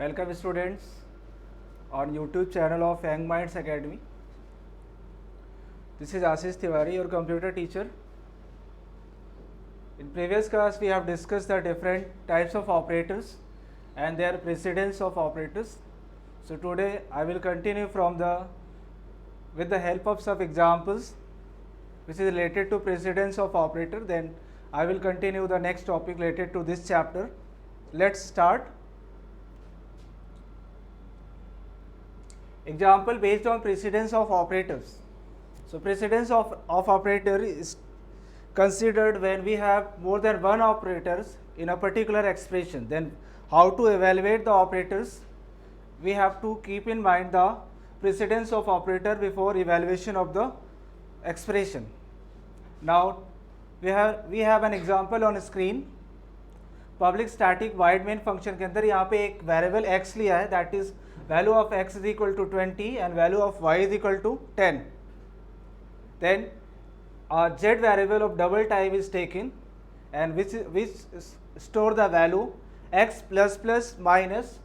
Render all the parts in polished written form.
Welcome students on YouTube channel of Young Minds Academy. This is Ashish Tiwari, your computer teacher. In previous class we have discussed the different types of operators and their precedence of operators. So today I will continue with the help of some examples which is related to precedence of operator. Then I will continue the next topic related to this chapter. Let's start. Example based on precedence of operators. So precedence of operator is considered when we have more than one operators in a particular expression. Then how to evaluate the operators? We have to keep in mind the precedence of operator before evaluation of the expression. Now we have an example on screen. Public static void main function के अंदर यहाँ पे एक variable x लिया है, that is value of x is equal to 20 and value of y is equal to 10. Then z variable of double type is taken and which store the value x plus plus minus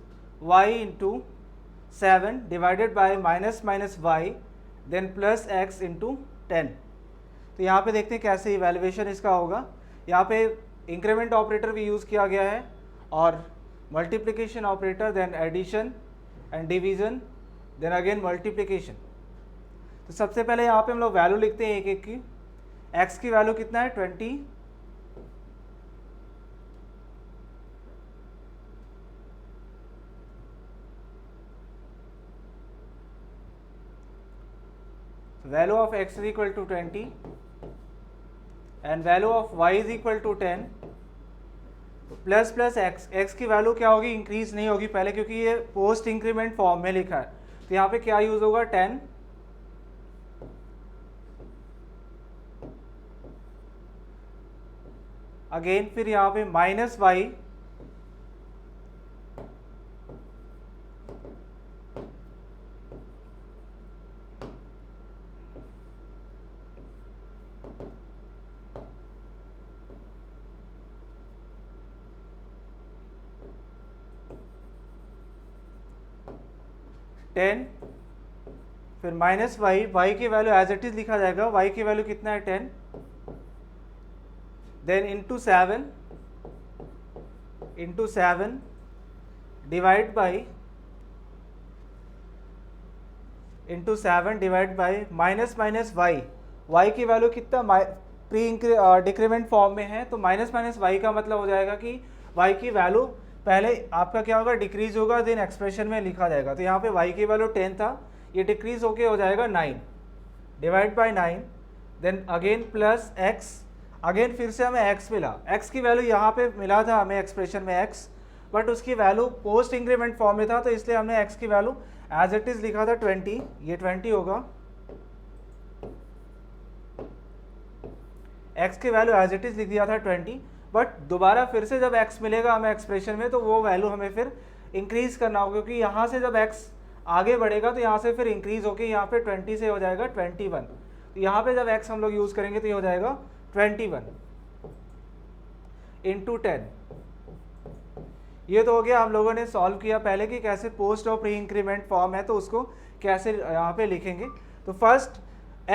y into 7 divided by minus minus y then plus x into 10. तो यहाँ पे देखते हैं कैसे evaluation इसका होगा. यहाँ पे इंक्रीमेंट ऑपरेटर भी यूज़ किया गया है और multiplication operator, then addition and division, then again multiplication. तो सबसे पहले यहाँ पे हम लोग वैल्यू लिखते हैं एक एक की. x की वैल्यू कितना है 20, value of x is equal to 20 and value of y is equal to 10. Plus plus x की वैल्यू क्या होगी, इंक्रीज नहीं होगी पहले क्योंकि ये पोस्ट इंक्रीमेंट फॉर्म में लिखा है. तो यहाँ पे क्या यूज होगा 10 अगेन, फिर यहाँ पे माइनस y, टेन, फिर माइनस y की वैल्यू एज इट इज लिखा जाएगा. y की वैल्यू कितना है 10, then into 7 divide by minus minus y की वैल्यू कितना प्री डिक्रीमेंट फॉर्म में है. तो माइनस माइनस y का मतलब हो जाएगा कि y की वैल्यू पहले आपका क्या होगा, डिक्रीज होगा, देन एक्सप्रेशन में लिखा जाएगा. तो यहाँ पे y की वैल्यू 10 था, ये डिक्रीज होके हो जाएगा 9 divide by 9, then again plus x, again फिर से हमें x मिला. x की वैल्यू यहाँ पे मिला था हमें एक्सप्रेशन में x, बट उसकी वैल्यू पोस्ट इंक्रीमेंट फॉर्म में था तो इसलिए हमने x की वैल्यू एज इट इज लिखा था 20. ये 20 होगा. x की वैल्यू एज इट इज लिख दिया था 20, बट दोबारा फिर से जब x मिलेगा हमें एक्सप्रेशन में तो वो वैल्यू हमें फिर इंक्रीज करना होगा क्योंकि यहाँ से जब x आगे बढ़ेगा तो यहाँ से फिर इंक्रीज होके यहाँ पे 20 से हो जाएगा 21. तो यहाँ पे जब x हम लोग यूज़ करेंगे तो ये हो जाएगा 21 इंटू 10. ये तो हो गया, हम लोगों ने सॉल्व किया पहले कि कैसे पोस्ट और प्री इंक्रीमेंट फॉर्म है तो उसको कैसे यहाँ पे लिखेंगे. तो फर्स्ट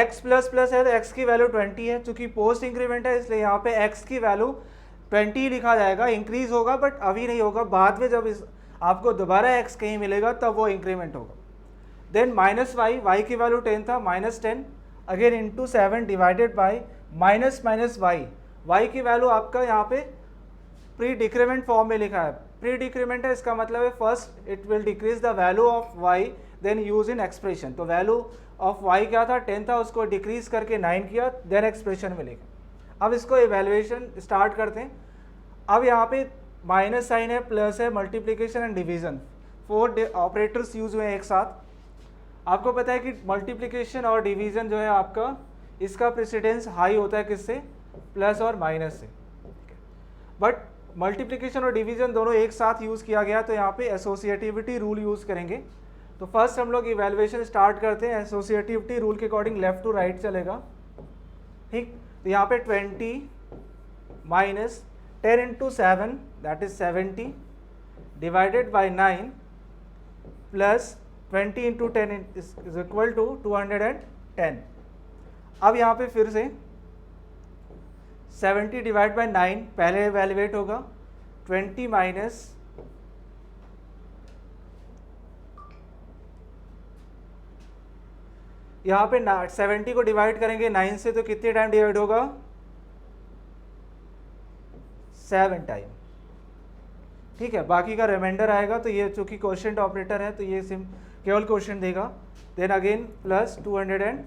x प्लस प्लस है तो x की वैल्यू 20 है, चूँकि पोस्ट इंक्रीमेंट है इसलिए यहाँ पे x की वैल्यू 20 लिखा जाएगा. इंक्रीज होगा बट अभी नहीं होगा, बाद में जब आपको दोबारा x कहीं मिलेगा तब वो इंक्रीमेंट होगा. देन माइनस y की वैल्यू 10 था, minus 10 again into 7 divided by minus minus y की वैल्यू आपका यहाँ पे प्री डिक्रीमेंट फॉर्म में लिखा है. प्री डिक्रीमेंट है इसका मतलब है first it will decrease the value of y then use in expression. तो वैल्यू ऑफ y क्या था 10 था, उसको डिक्रीज करके 9 किया, देन एक्सप्रेशन में लिखा. अब इसको इवेल्युएशन स्टार्ट करते हैं. अब यहाँ पे माइनस साइन है, प्लस है, multiplication and division, 4 operators use हुए हैं एक साथ. आपको पता है कि मल्टीप्लिकेशन और डिवीजन जो है आपका इसका प्रेसिडेंस हाई होता है किससे, प्लस और माइनस से. बट मल्टीप्लिकेशन और डिवीजन दोनों एक साथ यूज़ किया गया तो यहाँ पे एसोसिएटिविटी रूल यूज़ करेंगे. तो फर्स्ट हम लोग इवेल्युएशन स्टार्ट करते हैं. एसोसिएटिविटी रूल के अकॉर्डिंग लेफ्ट टू राइट चलेगा. ठीक, तो यहाँ पे 20 minus 10 into 7 that is 70 divided by 9 plus 20 into 10 is equal to 210। अब यहाँ पे फिर से 70 डिवाइड बाई 9 पहले वैल्यूएट होगा, 20 माइनस यहाँ पे 70 को डिवाइड करेंगे 9 से तो कितने टाइम डिवाइड होगा, 7 टाइम। ठीक है, बाकी का रिमाइंडर आएगा। तो ये चूंकि क्वोशिएंट ऑपरेटर है तो ये केवल क्वोशिएंट देगा। Then again plus 210।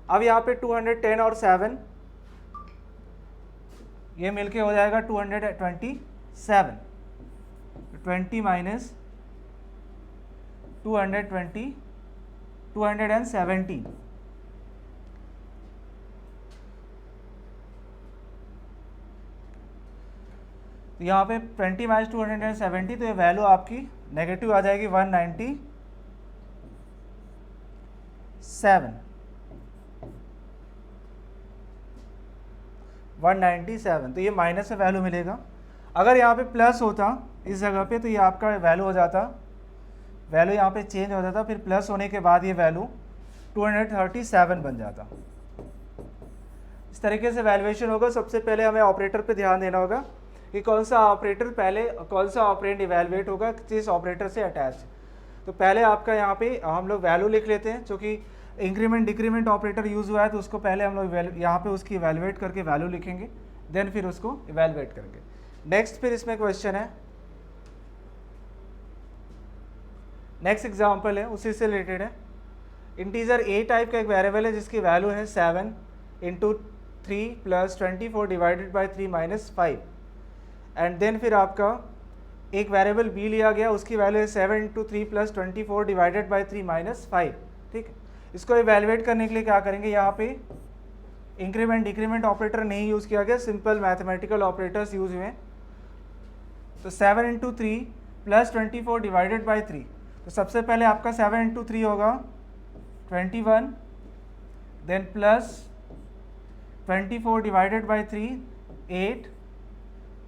अब यहाँ पे 210 और 7 ये मिलके हो जाएगा 227। 20 माइनस 220 217। तो यहाँ पे 20 माइनस 270 तो ये वैल्यू आपकी नेगेटिव आ जाएगी 197। तो ये माइनस में वैल्यू मिलेगा। अगर यहाँ पे प्लस होता इस जगह पे तो ये आपका वैल्यू हो जाता, वैल्यू यहाँ पे चेंज हो जाता, फिर प्लस होने के बाद ये वैल्यू 237 बन जाता। इस तरीके से वैल्यूएशन होगा। सबसे पहले हमें ऑपरेटर पे ध्यान देना होगा कि कौन सा ऑपरेटर पहले, कौन सा ऑपरेंड इवैल्यूएट होगा किस ऑपरेटर से अटैच। तो पहले आपका यहाँ पे हम लोग वैल्यू लिख लेते हैं, क्योंकि इंक्रीमेंट डिक्रीमेंट ऑपरेटर यूज़ हुआ है तो उसको पहले हम लोग यहाँ पे उसकी इवैल्यूएट करके वैल्यू लिखेंगे, देन फिर उसको इवैल्यूएट करेंगे। नेक्स्ट फिर इसमें क्वेश्चन है, नेक्स्ट एग्जाम्पल है उसी से रिलेटेड है। इंटीजर ए टाइप का एक वेरिएबल है जिसकी वैल्यू है 7 into 3 plus 24 divided by 3 minus 5। And then फिर आपका एक वेरिएबल बी लिया गया, उसकी वैल्यू है 7 into 3 plus 24 divided by 3 minus 5। ठीक है, इसको इवैल्यूएट करने के लिए क्या करेंगे, यहाँ पे इंक्रीमेंट डिक्रीमेंट ऑपरेटर नहीं यूज़ किया गया, सिंपल मैथमेटिकल ऑपरेटर्स यूज हुए। तो 7 इंटू 3 प्लस 24 डिवाइडेड बाई 3, तो सबसे पहले आपका 7 इंटू 3 होगा 21, then plus 24 divided by 3 8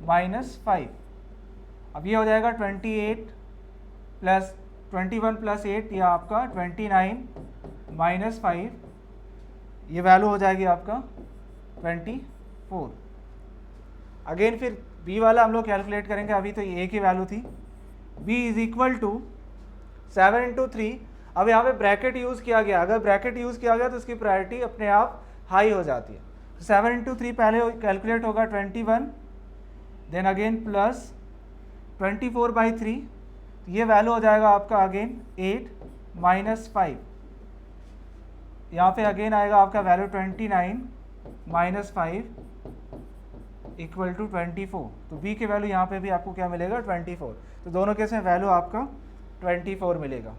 minus 5। अब ये हो जाएगा 28 प्लस 21 प्लस 8, यह आपका 29 माइनस 5, ये वैल्यू हो जाएगी आपका 24। अगेन फिर b वाला हम लोग कैलकुलेट करेंगे, अभी तो a की वैल्यू थी। b is equal to 7 into 3। अब यहाँ पे ब्रैकेट यूज़ किया गया, अगर ब्रैकेट यूज़ किया गया तो उसकी प्रायोरिटी अपने आप हाई हो जाती है। 7 इंटू 3 पहले कैलकुलेट होगा 21, देन अगेन प्लस 24 बाई 3, ये वैल्यू हो जाएगा आपका अगेन 8 माइनस 5। यहाँ पे अगेन आएगा आपका वैल्यू 29 माइनस 5 इक्वल टू 24। तो b के वैल्यू यहाँ पे भी आपको क्या मिलेगा 24। तो दोनों केस में वैल्यू आपका 24 मिलेगा।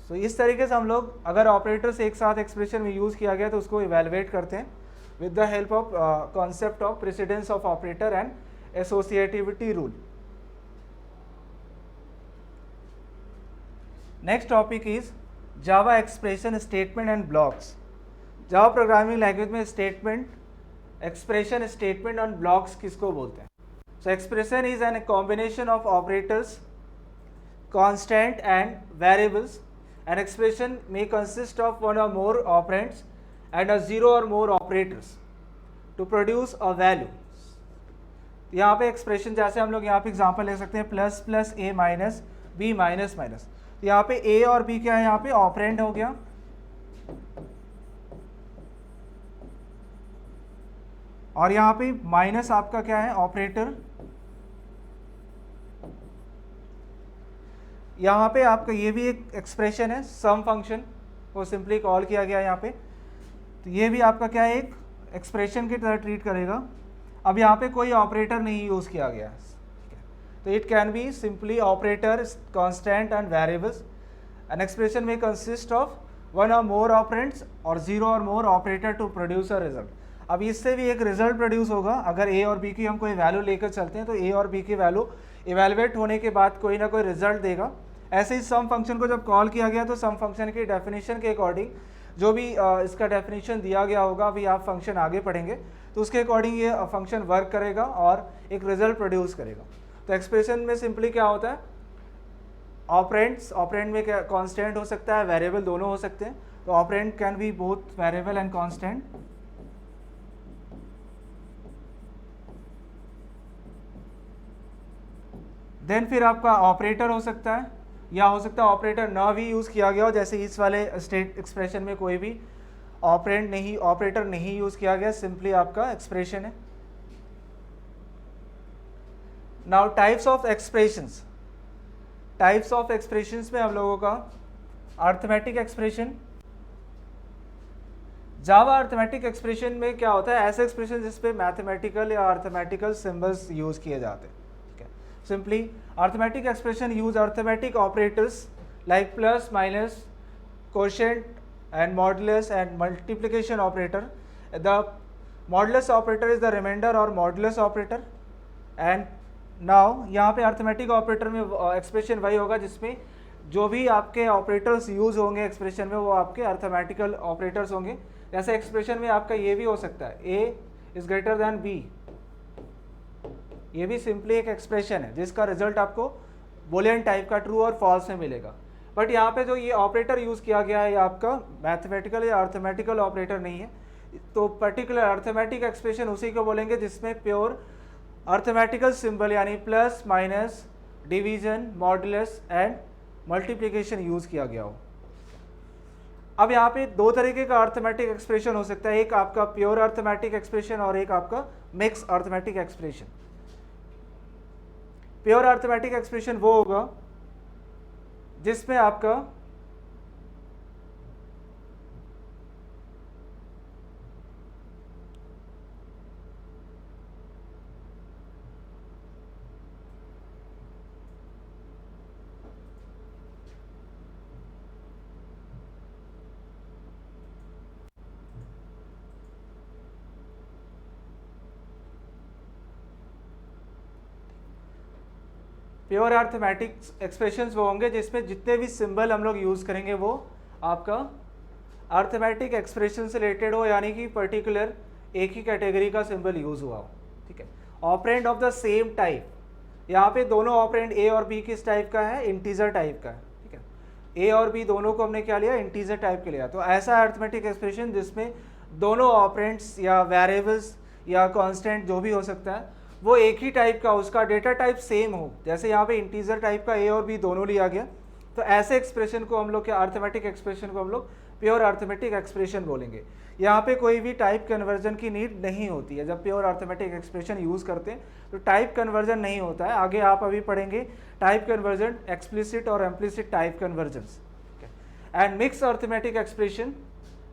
तो इस तरीके से हम लोग अगर ऑपरेटर्स एक साथ एक्सप्रेशन में यूज़ किया गया तो उसको इवैल्यूएट करते हैं with the help of concept of precedence of operator and associativity rule. Next topic is Java expression statement and blocks. Java programming language में स्टेटमेंट, एक्सप्रेशन, स्टेटमेंट और ब्लॉक्स किसको बोलते हैं। सो expression is an combination of operators, constant and variables. An expression may consist of one or more operands and a zero or more operators to produce a value. यहाँ पे expression जैसे हम लोग यहाँ पे एग्जांपल ले सकते हैं प्लस प्लस ए माइनस बी माइनस माइनस। तो यहाँ पे ए और बी क्या है, यहाँ पे ऑपरेंड हो गया, और यहाँ पे माइनस आपका क्या है ऑपरेटर। यहाँ पे आपका ये भी एक एक्सप्रेशन है, सम फंक्शन को सिंपली कॉल किया गया यहाँ पे, तो ये भी आपका क्या है एक एक्सप्रेशन की तरह ट्रीट करेगा। अब यहाँ पे कोई ऑपरेटर नहीं यूज़ किया गया, तो it can be simply operator, constant and variables. An expression में consist of one or more operands और zero or more operator to produce a result. अब इससे भी एक रिजल्ट प्रोड्यूस होगा। अगर ए और बी की हम कोई वैल्यू लेकर चलते हैं तो ए और बी की वैल्यू इवेलुएट होने के बाद कोई ना कोई रिजल्ट देगा। ऐसे ही सम फंक्शन को जब कॉल किया गया तो सम फंक्शन की डेफिनेशन के अकॉर्डिंग जो भी इसका डेफिनेशन दिया गया होगा, अभी आप फंक्शन आगे पढ़ेंगे तो उसके अकॉर्डिंग ये फंक्शन वर्क करेगा और एक रिजल्ट प्रोड्यूस करेगा। तो एक्सप्रेशन में सिंपली क्या होता है, ऑपरेंड में क्या कांस्टेंट हो सकता है, वेरिएबल दोनों हो सकते हैं, तो operand can be both variable and constant. Then फिर आपका ऑपरेटर हो सकता है, या हो सकता है ऑपरेटर ना भी यूज़ किया गया हो, जैसे इस वाले स्टेट एक्सप्रेशन में कोई भी ऑपरेटर नहीं यूज़ किया गया, सिंपली आपका एक्सप्रेशन है। नाउ टाइप्स ऑफ एक्सप्रेशंस में हम लोगों का अर्थमेटिक एक्सप्रेशन, जावा अर्थमेटिक एक्सप्रेशन में क्या होता है, ऐसे एक्सप्रेशन जिसपे मैथमेटिकल या अर्थमेटिकल सिंबल्स यूज किए जाते हैं, ठीक है। Simply arithmetic expression use arithmetic operators like plus, minus, quotient and modulus and multiplication operator. The modulus operator is the remainder or modulus operator. And now यहाँ पे arithmetic operator में expression वही होगा जिसमें जो भी आपके ऑपरेटर्स यूज होंगे एक्सप्रेशन में वो आपके अर्थमेटिकल ऑपरेटर्स होंगे। जैसे एक्सप्रेशन में आपका ये भी हो सकता है a is greater than b, ये भी सिंपली एक एक्सप्रेशन है जिसका रिजल्ट आपको बुलियन टाइप का ट्रू और फॉल्स में मिलेगा। बट यहाँ पे जो ये ऑपरेटर यूज़ किया गया है ये आपका मैथमेटिकल या अर्थमेटिकल ऑपरेटर नहीं है, तो पर्टिकुलर अर्थमेटिक एक्सप्रेशन उसी को बोलेंगे जिसमें प्योर अर्थमेटिकल सिंबल यानी plus, minus, division, modulus and multiplication use किया गया हो। अब यहाँ पे दो तरीके का अर्थमेटिक एक्सप्रेशन हो सकता है, एक आपका प्योर अर्थमेटिक एक्सप्रेशन और एक आपका mix arithmetic expression. Pure arithmetic expression वो होगा जिसमें आपका प्योर अर्थमेटिक एक्सप्रेशंस वो होंगे जिसमें जितने भी सिंबल हम लोग यूज़ करेंगे वो आपका अर्थमेटिक एक्सप्रेशन से रिलेटेड हो, यानी कि पर्टिकुलर एक ही कैटेगरी का सिंबल यूज़ हुआ हो, ठीक है। Operand of the same type, यहाँ पे दोनों ऑपरेंड ए और बी किस टाइप का है, इंटीजर टाइप का है, ठीक है। ए और बी दोनों को हमने क्या लिया, इंटीजर टाइप के लिया। तो ऐसा अर्थमेटिक एक्सप्रेशन जिसमें दोनों ऑपरेंड्स या वेरिएबल्स या कांस्टेंट जो भी हो सकता है वो एक ही टाइप का, उसका डेटा टाइप सेम हो, जैसे यहाँ पे इंटीजर टाइप का ए और बी दोनों लिया गया, तो ऐसे एक्सप्रेशन को हम लोग क्या, अर्थमेटिक एक्सप्रेशन को हम लोग प्योर अर्थमेटिक एक्सप्रेशन बोलेंगे। यहाँ पे कोई भी टाइप कन्वर्जन की नीड नहीं होती है, जब प्योर अर्थमेटिक एक्सप्रेशन यूज़ करते हैं तो टाइप कन्वर्जन नहीं होता है। आगे आप अभी पढ़ेंगे टाइप कन्वर्जन, एक्सप्लिसिट और implicit type convergence. And mix arithmetic expression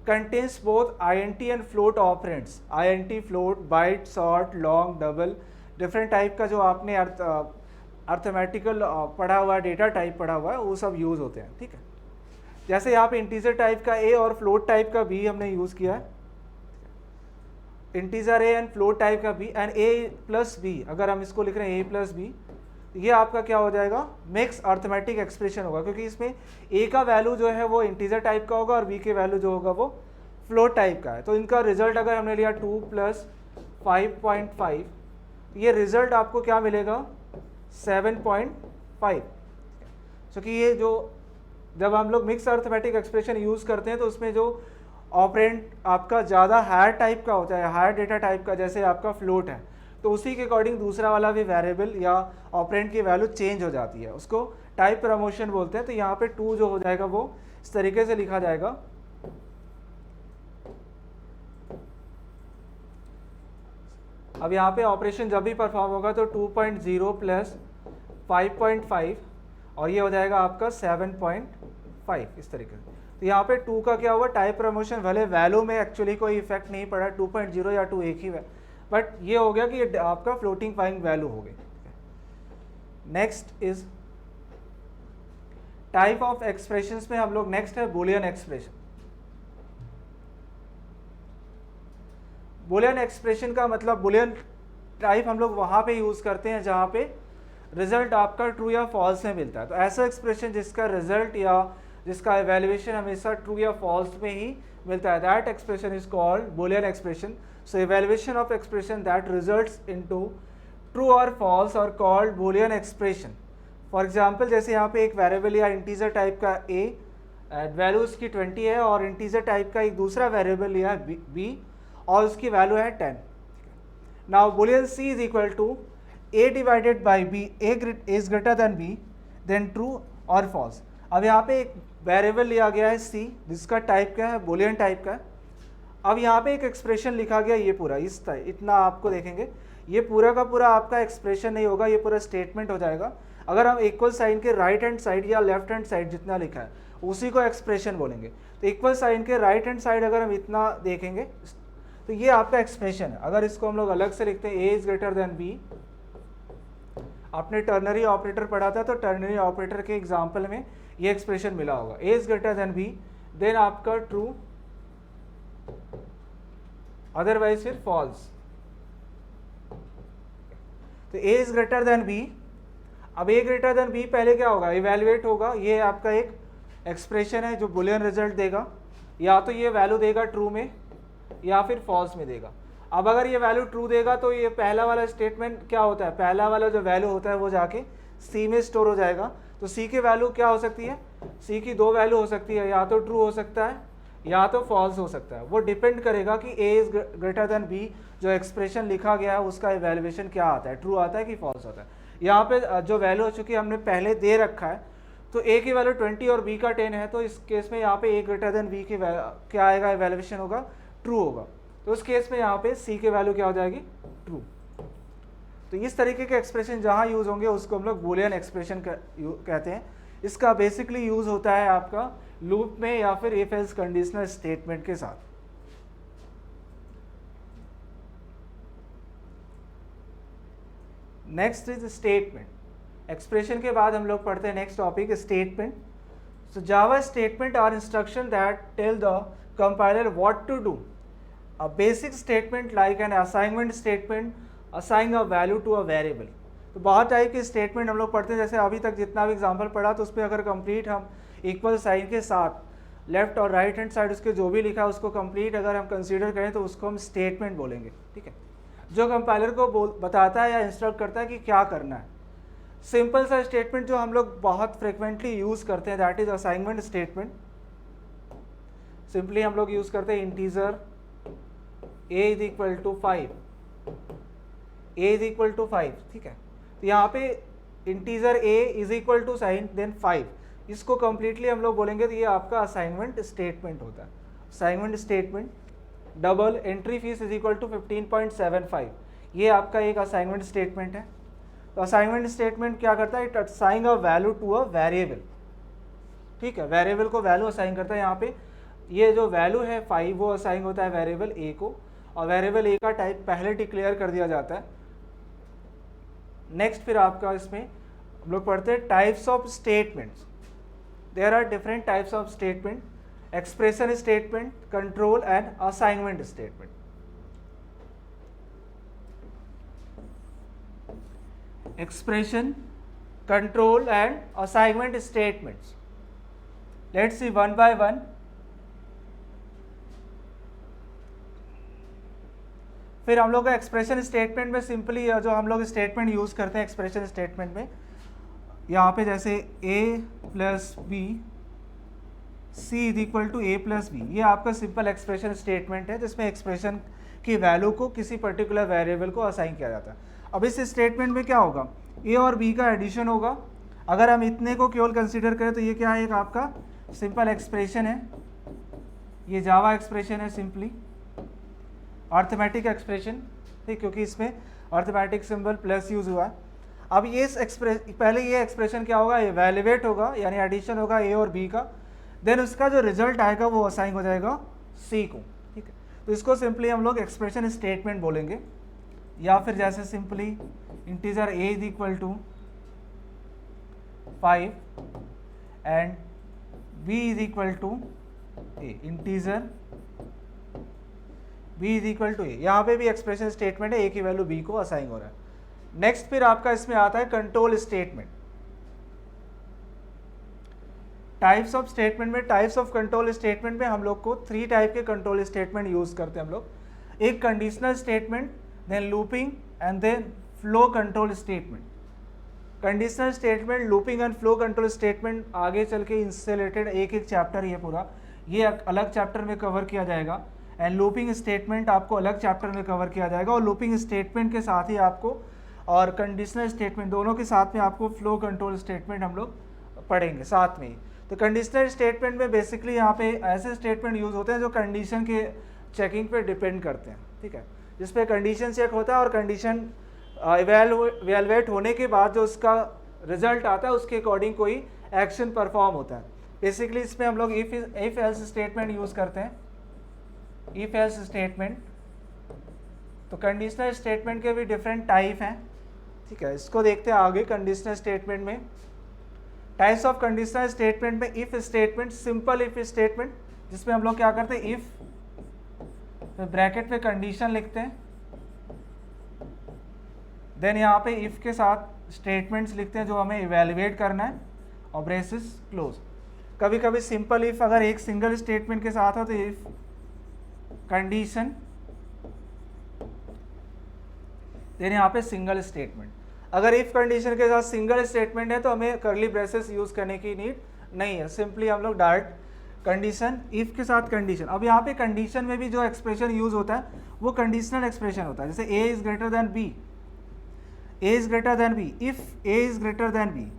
contains both int and float operands, int, float, byte, short, long, double, different type का जो आपने अर्थमेटिकल पढ़ा हुआ है, डेटा टाइप पढ़ा हुआ है, वो सब यूज़ होते हैं, ठीक है। जैसे यहाँ पे इंटीजर टाइप का ए और फ्लोट टाइप का बी हमने यूज़ किया है, integer A and float type का B and A plus B, अगर हम इसको लिख रहे हैं ए प्लस बी, ये आपका क्या हो जाएगा, मिक्स अर्थमेटिक एक्सप्रेशन होगा, क्योंकि इसमें ए का वैल्यू जो है वो इंटीजर टाइप का होगा और बी के वैल्यू जो होगा वो फ्लोट टाइप का है। तो इनका रिजल्ट अगर हमने लिया 2 + 5.5, ये रिजल्ट आपको क्या मिलेगा, 7.5। क्योंकि ये जो जब हम लोग मिक्स अर्थमेटिक एक्सप्रेशन यूज़ करते हैं तो उसमें जो ऑपरेंड आपका ज़्यादा हायर टाइप का होता है, हायर डेटा टाइप का, जैसे आपका फ्लोट है, तो उसी के अकॉर्डिंग दूसरा वाला भी वेरिएबल या ऑपरेंड की वैल्यू चेंज हो जाती है, उसको टाइप प्रमोशन बोलते हैं। तो यहाँ पे 2 जो हो जाएगा वो इस तरीके से लिखा जाएगा, अब यहाँ पे ऑपरेशन जब भी परफॉर्म होगा तो 2.0 + 5.5 और ये हो जाएगा आपका 7.5 इस तरीके से। तो यहाँ पे 2 का क्या हुआ, टाइप प्रमोशन, भले वैल्यू में एक्चुअली कोई इफेक्ट नहीं पड़ा, 2.0 या 2 एक ही है, बट ये हो गया कि ये आपका फ्लोटिंग पॉइंट वैल्यू हो गई। Next is type of expressions में हम लोग नेक्स्ट है बुलियन एक्सप्रेशन। बुलियन एक्सप्रेशन का मतलब, बुलियन टाइप हम लोग वहाँ पे यूज़ करते हैं जहाँ पे रिजल्ट आपका ट्रू या फॉल्स में मिलता है। तो ऐसा एक्सप्रेशन जिसका रिजल्ट या जिसका एवेल्युएशन हमेशा ट्रू या फॉल्स में ही मिलता है, that expression is called Boolean expression. So evaluation of expression that results into true or false are called Boolean expression. For example जैसे यहाँ पे एक वेरिएबल या इंटीजर टाइप का a, वैल्यू उसकी 20 है, और इंटीजर टाइप का एक दूसरा वेरिएबल लिया है b और उसकी वैल्यू है 10. Now boolean c is equal to a divided by b, a is greater than b, then true और फॉल्स. अब यहाँ पे एक वेरिएबल लिया गया है c जिसका टाइप क्या है, बुलियन टाइप का है. अब यहाँ पे एक एक्सप्रेशन लिखा गया, ये पूरा इतना आपको देखेंगे, ये पूरा का पूरा आपका एक्सप्रेशन नहीं होगा, ये पूरा स्टेटमेंट हो जाएगा. अगर हम इक्वल साइन के राइट हैंड साइड या लेफ्ट हैंड साइड जितना लिखा है उसी को एक्सप्रेशन बोलेंगे. तो इक्वल साइन के राइट हैंड साइड अगर हम इतना देखेंगे तो ये आपका एक्सप्रेशन है. अगर इसको हम लोग अलग से लिखते हैं a is greater than b, आपने टर्नरी ऑपरेटर पढ़ा था तो टर्नरी ऑपरेटर के एग्जाम्पल में ये एक्सप्रेशन मिला होगा, a is greater than b, then आपका ट्रू, अदरवाइज फिर फॉल्स. तो a is greater than b. अब a ग्रेटर देन b पहले क्या होगा, इवेल्युएट होगा. ये आपका एक एक्सप्रेशन है जो बुलियन रिजल्ट देगा, या तो ये वैल्यू देगा ट्रू में या फिर फॉल्स में देगा. अब अगर ये वैल्यू ट्रू देगा तो ये पहला वाला स्टेटमेंट क्या होता है, पहला वाला जो वैल्यू होता है वो जाके c में स्टोर हो जाएगा. तो c की वैल्यू क्या हो सकती है, c की दो वैल्यू हो सकती है, या तो ट्रू हो सकता है या तो फॉल्स हो सकता है. वो डिपेंड करेगा कि a is greater than b जो एक्सप्रेशन लिखा गया है उसका इवेल्युएशन क्या आता है, ट्रू आता है कि फॉल्स आता है. यहाँ पे जो वैल्यू हो चुकी है हमने पहले दे रखा है, तो a की वैल्यू 20 और b का 10 है, तो इस केस में यहाँ पे a ग्रेटर देन b की क्या आएगा, इवेल्युएशन होगा ट्रू होगा. तो उस केस में यहाँ पे c की वैल्यू क्या हो जाएगी, ट्रू. तो इस तरीके के एक्सप्रेशन जहाँ यूज़ होंगे उसको हम लोग बूलियन एक्सप्रेशन कहते हैं. इसका बेसिकली यूज़ होता है आपका लूप में या फिर इफ एल्स कंडीशनल स्टेटमेंट के साथ. Next is statement. एक्सप्रेशन के बाद हम लोग पढ़ते हैं next topic statement. So Java statement are instruction that tell the compiler what to do. A basic statement like an assignment statement assign a value to a variable. तो बहुत type के statement हम लोग पढ़ते हैं, जैसे अभी तक जितना भी एग्जाम्पल पढ़ा तो उस पर अगर कंप्लीट हम इक्वल साइन के साथ लेफ्ट और राइट हैंड साइड उसके जो भी लिखा है उसको कंप्लीट अगर हम कंसीडर करें तो उसको हम स्टेटमेंट बोलेंगे. ठीक है, जो कंपाइलर को बताता है या इंस्ट्रक्ट करता है कि क्या करना है. सिंपल सा स्टेटमेंट जो हम लोग बहुत फ्रिक्वेंटली यूज़ करते हैं that is assignment statement. Simply हम लोग यूज़ करते हैं integer a is equal to 5, a is equal to 5. ठीक है, तो यहाँ पे integer a is equal to sign then 5, इसको कंप्लीटली हम लोग बोलेंगे तो ये आपका असाइनमेंट स्टेटमेंट होता है. Assignment statement double entry fees is equal to 15.75, ये आपका एक असाइनमेंट स्टेटमेंट है. तो असाइनमेंट स्टेटमेंट क्या करता है, it assign a value to a variable. ठीक है, वेरिएबल को वैल्यू असाइन करता है. यहाँ पे ये जो वैल्यू है 5 वो असाइन होता है वेरिएबल a को, और वेरिएबल a का टाइप पहले डिक्लेयर कर दिया जाता है. नेक्स्ट फिर आपका इसमें हम लोग पढ़ते हैं types of statements. There are different types of statement, expression statement, control and assignment statement. Expression, control and assignment statements. Let's see one by one. फिर हम लोग का एक्सप्रेशन स्टेटमेंट में सिंपली जो हम लोग स्टेटमेंट यूज़ करते हैं एक्सप्रेशन स्टेटमेंट में, यहाँ पे जैसे a plus b c is equal to a plus b, ये आपका सिंपल एक्सप्रेशन स्टेटमेंट है जिसमें एक्सप्रेशन की वैल्यू को किसी पर्टिकुलर वेरिएबल को असाइन किया जाता है. अब इस स्टेटमेंट में क्या होगा, a और b का एडिशन होगा. अगर हम इतने को केवल कंसीडर करें तो ये क्या है, एक आपका सिंपल एक्सप्रेशन है, ये जावा एक्सप्रेशन है, सिंपली अर्थमेटिक एक्सप्रेशन. ठीक, क्योंकि इसमें अर्थमेटिक सिंबल प्लस यूज़ हुआ है. अब ये पहले ये एक्सप्रेशन क्या होगा, इवैल्यूएट होगा, यानी एडिशन होगा a और b का, देन उसका जो रिजल्ट आएगा वो असाइन हो जाएगा c को. ठीक है, तो इसको सिंपली हम लोग एक्सप्रेशन स्टेटमेंट बोलेंगे. या फिर जैसे simply integer a is equal to 5 and b is equal to a, integer b is equal to a, यहाँ पे भी एक्सप्रेशन स्टेटमेंट है, a की वैल्यू b को असाइन हो रहा है. नेक्स्ट फिर आपका इसमें आता है control statement. Types of statement में, टाइप्स ऑफ कंट्रोल स्टेटमेंट में हम लोग को 3 टाइप के कंट्रोल स्टेटमेंट यूज़ करते हैं हम लोग. एक conditional statement, then looping and then flow control statement. Conditional statement, looping and flow control statement आगे चल के इससे रिलेटेड एक एक चैप्टर ये पूरा ये अलग चैप्टर में कवर किया जाएगा। एंड लूपिंग स्टेटमेंट आपको अलग चैप्टर में कवर किया जाएगा, और लूपिंग स्टेटमेंट के साथ ही आपको और कंडीशनल स्टेटमेंट दोनों के साथ में आपको फ्लो कंट्रोल स्टेटमेंट हम लोग पढ़ेंगे साथ में ही। तो कंडीशनल स्टेटमेंट में बेसिकली यहाँ पे ऐसे स्टेटमेंट यूज़ होते हैं जो कंडीशन के चेकिंग पे डिपेंड करते हैं, ठीक है, जिस पे कंडीशन चेक होता है और कंडीशन इवेलुएट होने के बाद जो उसका रिजल्ट आता है उसके अकॉर्डिंग कोई एक्शन परफॉर्म होता है। बेसिकली इसमें हम लोग इफ एल्स स्टेटमेंट यूज़ करते हैं, इफ एल्स स्टेटमेंट। तो कंडीशनल स्टेटमेंट के भी डिफरेंट टाइप हैं, ठीक है, इसको देखते हैं आगे। कंडीशनल स्टेटमेंट में टाइप्स ऑफ कंडीशनल स्टेटमेंट में if statement, simple if statement, जिसमें हम लोग क्या करते हैं, इफ तो ब्रैकेट में कंडीशन लिखते हैं, देन यहाँ पे इफ के साथ स्टेटमेंट्स लिखते हैं जो हमें इवेलुएट करना है, और ब्रेसेस क्लोज। कभी कभी सिंपल इफ अगर एक सिंगल स्टेटमेंट के साथ हो तो इफ कंडीशन, देन यहाँ पे सिंगल स्टेटमेंट। अगर इफ कंडीशन के साथ सिंगल स्टेटमेंट है तो हमें करली ब्रेसेस यूज करने की नीड नहीं है, सिंपली हम लोग डायरेक्ट कंडीशन, इफ के साथ कंडीशन। अब यहाँ पे कंडीशन में भी जो एक्सप्रेशन यूज होता है वो कंडीशनल एक्सप्रेशन होता है, जैसे A is greater than B, A is greater than B, if A is greater than B.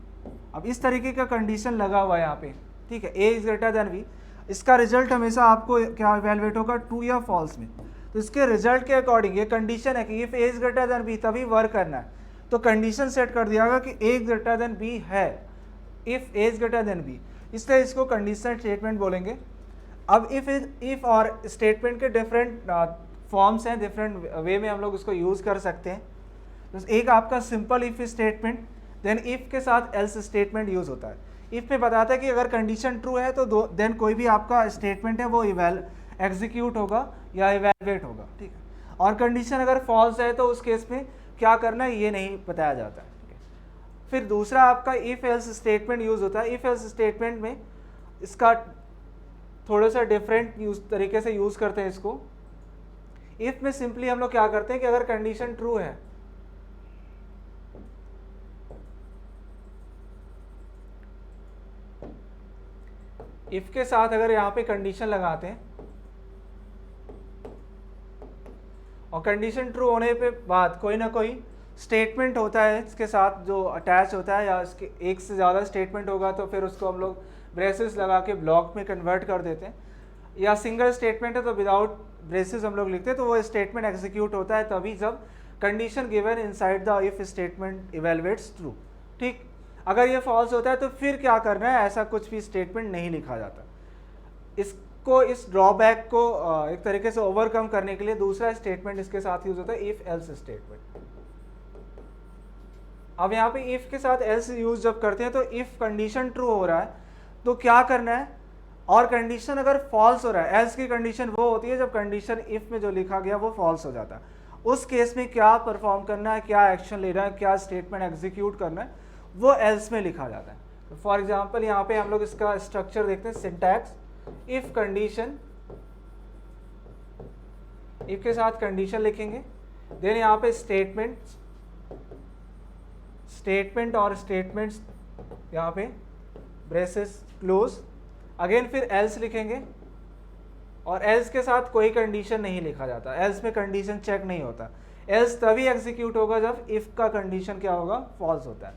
अब इस तरीके का कंडीशन लगा हुआ है यहाँ पे, ठीक है, ए इज ग्रेटर देन बी। इसका रिजल्ट हमेशा आपको क्या इवेलुएट होगा, ट्रू या फॉल्स में। तो इसके रिजल्ट के अकॉर्डिंग ये कंडीशन है कि if A is greater than b तभी वर्क करना है, तो कंडीशन सेट कर दिया कि a is greater than b है, if A is greater than b, इसलिए इसको कंडीशनल स्टेटमेंट बोलेंगे। अब इफ और स्टेटमेंट के डिफरेंट फॉर्म्स हैं, डिफरेंट वे में हम लोग उसको यूज़ कर सकते हैं। तो एक आपका simple if statement, then if के साथ एल्स स्टेटमेंट यूज़ होता है। इफ में बताता है कि अगर कंडीशन ट्रू है तो देन कोई भी आपका स्टेटमेंट है वो एग्जीक्यूट होगा या इवेलुएट होगा, ठीक है। और कंडीशन अगर फॉल्स है तो उस केस में क्या करना है ये नहीं बताया जाता है, ठीक है। फिर दूसरा आपका इफ एल्स स्टेटमेंट यूज़ होता है। इफ एल्स स्टेटमेंट में इसका थोड़ा सा डिफरेंट तरीके से यूज़ करते हैं इसको। इफ में सिंपली हम लोग क्या करते हैं कि अगर कंडीशन ट्रू है इफ के साथ अगर यहाँ पे कंडीशन लगाते हैं और कंडीशन ट्रू होने पे बाद कोई ना कोई स्टेटमेंट होता है इसके साथ जो अटैच होता है, या इसके एक से ज़्यादा स्टेटमेंट होगा तो फिर उसको हम लोग ब्रेसेस लगा के ब्लॉक में कन्वर्ट कर देते हैं, या सिंगल स्टेटमेंट है तो विदाउट ब्रेसेस हम लोग लिखते हैं, तो वो स्टेटमेंट एग्जीक्यूट होता है तभी जब condition given inside the if statement evaluates true, ठीक। अगर ये फॉल्स होता है तो फिर क्या करना है, ऐसा कुछ भी स्टेटमेंट नहीं लिखा जाता। इसको इस ड्रॉबैक को एक तरीके से ओवरकम करने के लिए दूसरा स्टेटमेंट इसके साथ यूज होता है, इफ एल्स स्टेटमेंट। अब यहाँ पे इफ के साथ एल्स यूज जब करते हैं तो इफ कंडीशन ट्रू हो रहा है तो क्या करना है, और कंडीशन अगर फॉल्स हो रहा है, एल्स की कंडीशन वो होती है जब कंडीशन इफ में जो लिखा गया वो फॉल्स हो जाता है। उस केस में क्या परफॉर्म करना है, क्या एक्शन लेना है, क्या स्टेटमेंट एग्जीक्यूट करना है, वो एल्स में लिखा जाता है। तो फॉर एग्जाम्पल यहाँ पे हम लोग इसका स्ट्रक्चर देखते हैं, सिंटैक्स। इफ कंडीशन, इफ के साथ कंडीशन लिखेंगे, देन यहाँ पे स्टेटमेंट और स्टेटमेंट्स यहाँ पे ब्रेसेस क्लोज, अगेन फिर एल्स लिखेंगे, और एल्स के साथ कोई कंडीशन नहीं लिखा जाता, एल्स में कंडीशन चेक नहीं होता। एल्स तभी एग्जीक्यूट होगा जब इफ का कंडीशन क्या होगा, फॉल्स होता है।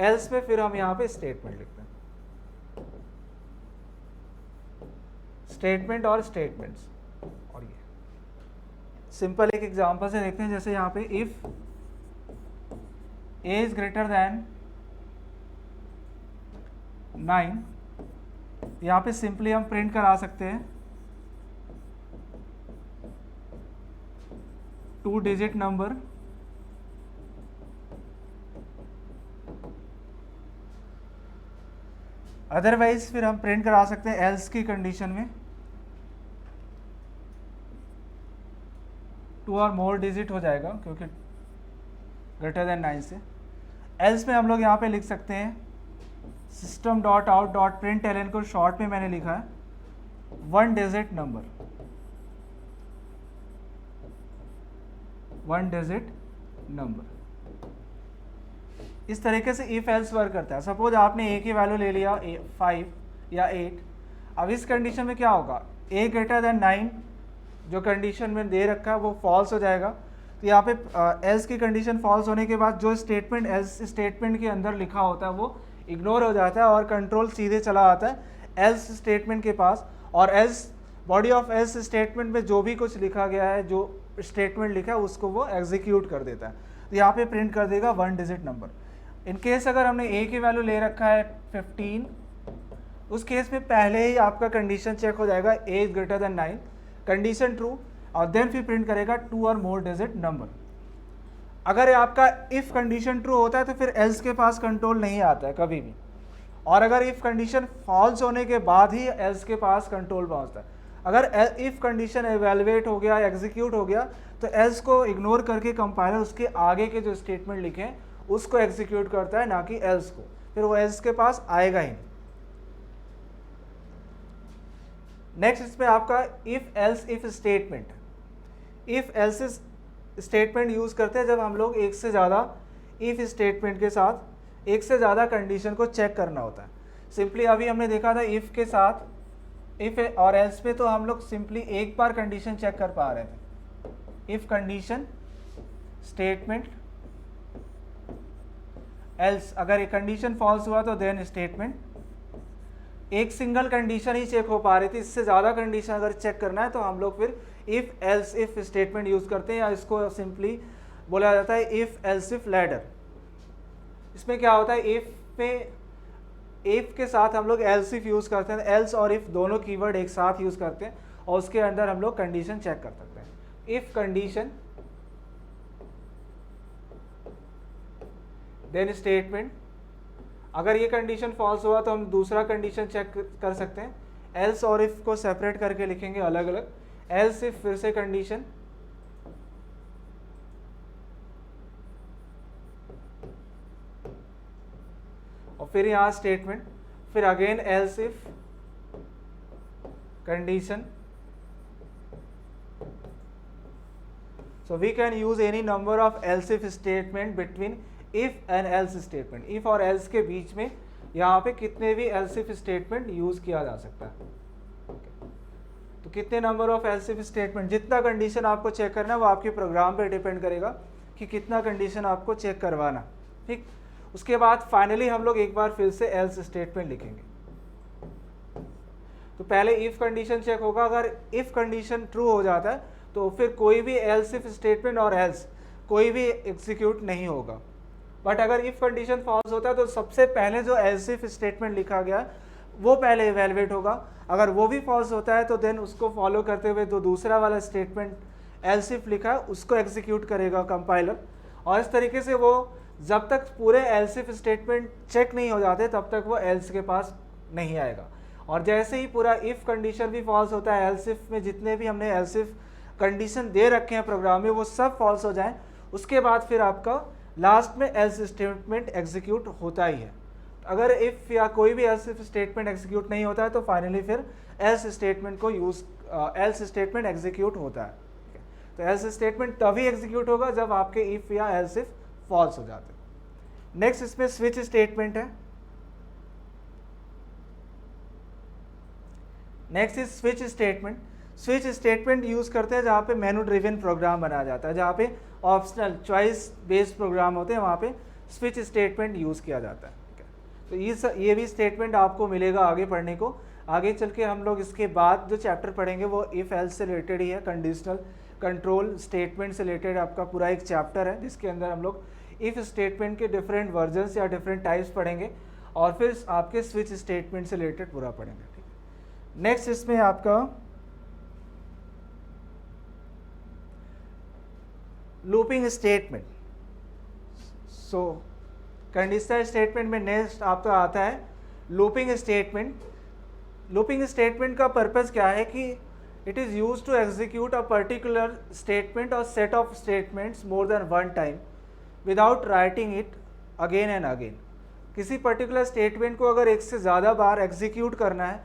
एल्स में फिर हम यहाँ पे स्टेटमेंट लिखते हैं, स्टेटमेंट और स्टेटमेंट्स। और ये सिंपल एक एग्जांपल से देखते हैं, जैसे यहाँ पे if A is greater than 9, यहाँ पे सिंपली हम प्रिंट करा सकते हैं 2 डिजिट नंबर, अदरवाइज फिर हम प्रिंट करा सकते हैं एल्स की कंडीशन में 2 और मोर डिजिट हो जाएगा क्योंकि ग्रेटर देन 9 से। एल्स में हम लोग यहाँ पे लिख सकते हैं system.out.println को शॉर्ट में मैंने लिखा है 1 डिजिट नंबर, 1 डिजिट नंबर। इस तरीके से इफ एल्स वर्क करता है। सपोज आपने ए की वैल्यू ले लिया 5 या 8, अब इस कंडीशन में क्या होगा, ए ग्रेटर देन 9 जो कंडीशन में दे रखा है वो फॉल्स हो जाएगा। तो यहाँ पे एल्स की कंडीशन फॉल्स होने के बाद जो स्टेटमेंट एल्स स्टेटमेंट के अंदर लिखा होता है वो इग्नोर हो जाता है और कंट्रोल सीधे चला आता है एल्स स्टेटमेंट के पास, और else body of else statement में जो भी कुछ लिखा गया है, जो स्टेटमेंट लिखा है उसको वो एग्जीक्यूट कर देता है। तो यहाँ पे प्रिंट कर देगा 1 डिजिट नंबर। इन केस अगर हमने ए की वैल्यू ले रखा है 15, उस केस में पहले ही आपका कंडीशन चेक हो जाएगा ए ग्रेटर देन 9, कंडीशन ट्रू, और देन फिर प्रिंट करेगा 2 और मोर डिजिट नंबर। अगर आपका इफ कंडीशन ट्रू होता है तो फिर एल्स के पास कंट्रोल नहीं आता है कभी भी, और अगर इफ कंडीशन फॉल्स होने के बाद ही एल्स के पास कंट्रोल पहुंचता है। अगर इफ कंडीशन एवेलुएट हो गया, एग्जीक्यूट हो गया, तो एल्स को इग्नोर करके कंपाइलर उसके आगे के जो स्टेटमेंट लिखे हैं उसको एग्जीक्यूट करता है, ना कि एल्स को, फिर वो एल्स के पास आएगा ही नहीं। नेक्स्ट इसमें आपका if else if statement. If else statement use करते हैं जब हम लोग एक से ज़्यादा इफ स्टेटमेंट के साथ एक से ज़्यादा कंडीशन को चेक करना होता है। सिंपली अभी हमने देखा था इफ के साथ इफ और एल्स पे तो हम लोग सिंपली एक बार कंडीशन चेक कर पा रहे थे, इफ कंडीशन स्टेटमेंट एल्स, अगर एक कंडीशन फॉल्स हुआ तो देन स्टेटमेंट। एक सिंगल कंडीशन ही चेक हो पा रही थी, इससे ज़्यादा कंडीशन अगर चेक करना है तो हम लोग फिर if else if statement use करते हैं, या इसको सिंपली बोला जाता है इफ एल्स इफ लैडर। इसमें क्या होता है, इफ के साथ हम लोग एल्स इफ यूज़ करते हैं, एल्स और इफ दोनों कीवर्ड एक साथ यूज़ करते हैं और उसके अंदर हम लोग कंडीशन चेक कर सकते हैं। इफ कंडीशन देन स्टेटमेंट, अगर ये कंडीशन फॉल्स हुआ तो हम दूसरा कंडीशन चेक कर सकते हैं। एल्स और इफ को सेपरेट करके लिखेंगे अलग अलग, एल्स इफ फिर से कंडीशन, और फिर यहाँ स्टेटमेंट, फिर again else if condition. So we can use any number of else if statement between if and else statement। if और else के बीच में यहाँ पे कितने भी else if statement यूज किया जा सकता है। तो कितने number of else if statement, जितना कंडीशन आपको चेक करना है वो आपके प्रोग्राम पे डिपेंड करेगा कि कितना कंडीशन आपको चेक करवाना, ठीक। उसके बाद फाइनली हम लोग एक बार फिर से else स्टेटमेंट लिखेंगे। तो पहले if कंडीशन चेक होगा, अगर if कंडीशन ट्रू हो जाता है तो फिर कोई भी एल्स इफ स्टेटमेंट और एल्स कोई भी एग्जीक्यूट नहीं होगा। बट अगर इफ कंडीशन फॉल्स होता है तो सबसे पहले जो एल्स इफ स्टेटमेंट लिखा गया वो पहले इवेलुएट होगा। अगर वो भी फॉल्स होता है तो देन उसको फॉलो करते हुए जो दूसरा वाला स्टेटमेंट एल्स इफ लिखा है उसको एग्जीक्यूट करेगा कंपाइलर। और इस तरीके से वो जब तक पूरे एल्स इफ स्टेटमेंट चेक नहीं हो जाते तब तक वो एल्स के पास नहीं आएगा। और जैसे ही पूरा इफ कंडीशन भी फॉल्स होता है, एल्स इफ में जितने भी हमने एल्स इफ कंडीशन दे रखे हैं प्रोग्राम में वो सब फॉल्स हो जाएं, उसके बाद फिर आपका लास्ट में एल्स स्टेटमेंट एग्जीक्यूट होता ही है। अगर इफ या कोई भी एल्स स्टेटमेंट एग्जीक्यूट नहीं होता है तो फाइनली फिर एल्स स्टेटमेंट को एल्स स्टेटमेंट एग्जीक्यूट होता है। तो एल्स स्टेटमेंट तभी एग्जीक्यूट होगा जब आपके इफ या एल्स इफ फॉल्स हो जाते हैं। नेक्स्ट इसमें स्विच स्टेटमेंट है। Next is switch statement. Switch statement use करते हैं जहाँ पे मेनू ड्रिवन प्रोग्राम बनाया जाता है, जहाँ पे ऑप्शनल चॉइस बेस्ड प्रोग्राम होते हैं वहाँ पे स्विच स्टेटमेंट यूज किया जाता है। तो ये भी स्टेटमेंट आपको मिलेगा आगे पढ़ने को। आगे चल के हम लोग इसके बाद जो चैप्टर पढ़ेंगे वो इफ एल्स से रिलेटेड ही है। कंडीशनल कंट्रोल स्टेटमेंट से रिलेटेड आपका पूरा एक चैप्टर है जिसके अंदर हम लोग इफ स्टेटमेंट के डिफरेंट वर्जन्स या डिफरेंट टाइप्स पढ़ेंगे और फिर आपके स्विच स्टेटमेंट से रिलेटेड पूरा पढ़ेंगे, ठीक है। नेक्स्ट इसमें आपका looping statement. So conditional statement में नेक्स्ट आपका आता है लूपिंग स्टेटमेंट। लूपिंग स्टेटमेंट का पर्पस क्या है कि it is use to execute a particular statement और set of statements more than one time without writing it again and again. किसी पर्टिकुलर स्टेटमेंट को अगर एक से ज़्यादा बार एग्जीक्यूट करना है,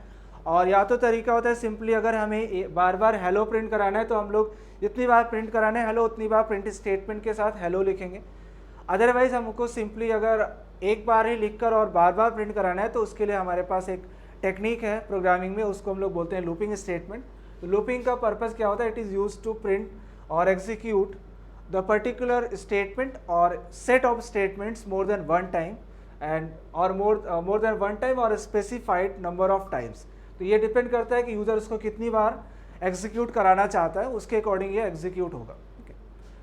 और या तो तरीका होता है सिंपली अगर हमें बार बार हेलो प्रिंट कराना है तो हम लोग जितनी बार प्रिंट कराना है हेलो उतनी बार प्रिंट स्टेटमेंट के साथ हेलो लिखेंगे। अदरवाइज हमको सिंपली अगर एक बार ही लिखकर और बार बार प्रिंट कराना है तो उसके लिए हमारे पास एक टेक्निक है प्रोग्रामिंग में, उसको हम लोग बोलते हैं लूपिंग स्टेटमेंट। तो लूपिंग का पर्पज़ क्या होता है? It is use to print और एग्जीक्यूट द पर्टिकुलर स्टेटमेंट और set of statements more than one time and और मोर देन वन टाइम और स्पेसिफाइड नंबर ऑफ टाइम्स। तो ये डिपेंड करता है कि यूज़र उसको कितनी बार एग्जीक्यूट कराना चाहता है, उसके अकॉर्डिंग ये एग्जीक्यूट होगा।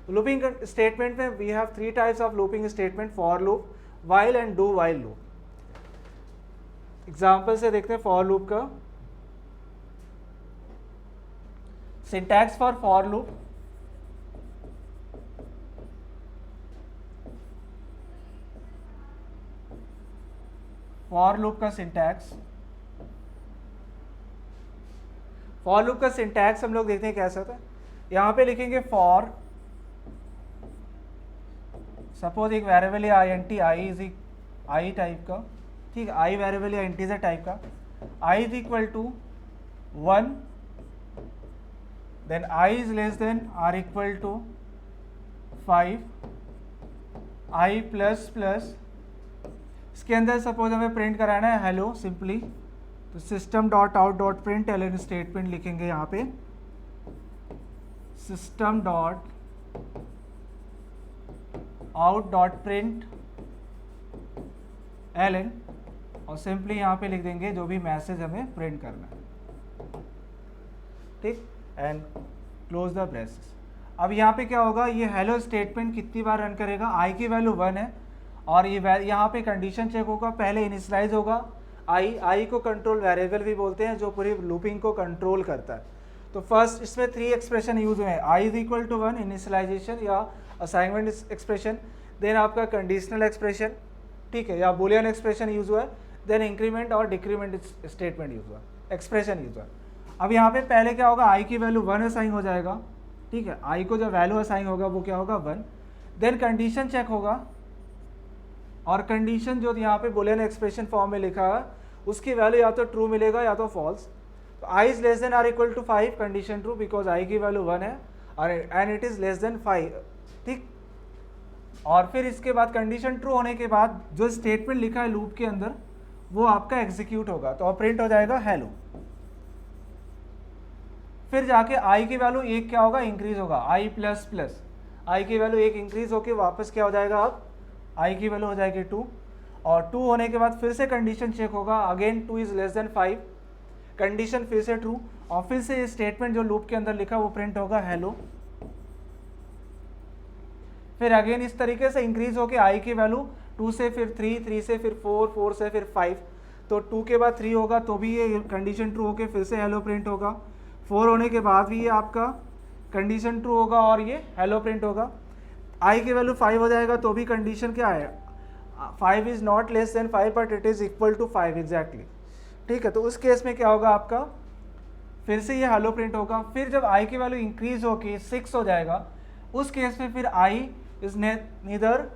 लूपिंग स्टेटमेंट में we have 3 types of looping statement, for loop, while and do while loop. Example से देखते हैं फॉर लूप का। Syntax for for loop, for loop का सिंटैक्स, फॉर लूप का सिंटैक्स हम लोग देखते हैं कैसा होता है। यहाँ पे लिखेंगे फॉर, सपोज एक वेरिएबल है I N T, I is I type का, ठीक है, आई वेरिएबल या इंटीजर टाइप का, I is equal to 1, then I is less than or equal to 5, I plus plus, इसके अंदर सपोज हमें प्रिंट कराना है हेलो सिंपली, तो system dot out dot print L N statement लिखेंगे यहाँ पे, system dot out dot print L N, और सिंपली यहाँ पे लिख देंगे जो भी मैसेज हमें प्रिंट करना है, ठीक, एंड क्लोज द ब्रेसेस। अब यहाँ पे क्या होगा, ये हेलो स्टेटमेंट कितनी बार रन करेगा, आई की वैल्यू 1 है और ये यहाँ पे कंडीशन चेक होगा, पहले इनिशियलाइज होगा आई को कंट्रोल वेरिएबल भी बोलते हैं जो पूरी लूपिंग को कंट्रोल करता है। तो फर्स्ट इसमें 3 एक्सप्रेशन यूज हुए हैं, आई इज इक्वल टू 1 इनिशियलाइजेशन या असाइनमेंट एक्सप्रेशन, देन आपका कंडीशनल एक्सप्रेशन, ठीक है, या बुलियन एक्सप्रेशन यूज हुआ है, देन इंक्रीमेंट और डिक्रीमेंट स्टेटमेंट यूज हुआ, एक्सप्रेशन यूज हुआ। अब यहाँ पे पहले क्या होगा, आई की वैल्यू 1 असाइन हो जाएगा, ठीक है, आई को जो वैल्यू असाइन होगा वो क्या होगा 1, देन कंडीशन चेक होगा और कंडीशन जो यहाँ पे बुलियन एक्सप्रेशन फॉर्म में लिखा है उसकी वैल्यू या तो ट्रू मिलेगा या तो फॉल्स। तो I is less than or equal to 5, condition true because I की वैल्यू 1 है और and it is less than 5, ठीक। और फिर इसके बाद कंडीशन ट्रू होने के बाद जो स्टेटमेंट लिखा है लूप के अंदर वो आपका एग्जीक्यूट होगा, तो प्रिंट हो जाएगा हेलो। फिर जाके आई की वैल्यू 1 क्या होगा, इंक्रीज होगा, आई प्लस प्लस, आई की वैल्यू 1 इंक्रीज होके वापस क्या हो जाएगा, अब आई की वैल्यू हो जाएगी 2, और 2 होने के बाद फिर से कंडीशन चेक होगा, again 2 is less than 5, condition फिर से ट्रू, और फिर से ये स्टेटमेंट जो लूप के अंदर लिखा वो प्रिंट होगा हेलो। फिर अगेन इस तरीके से इंक्रीज होके आई की वैल्यू 2 से फिर 3, 3 से फिर 4, 4 से फिर 5, तो 2 के बाद 3 होगा तो भी ये कंडीशन ट्रू होके फिर से हेलो प्रिंट होगा, 4 होने के बाद भी ये आपका कंडीशन ट्रू होगा और ये हेलो प्रिंट होगा। आई की वैल्यू 5 हो जाएगा तो भी कंडीशन क्या है, 5 is not less than 5 but it is equal to 5 exactly, ठीक है। तो उस केस में क्या होगा आपका, फिर से ये हेलो प्रिंट होगा। फिर जब आई की वैल्यू इंक्रीज होके 6 हो जाएगा उस केस में फिर I is neither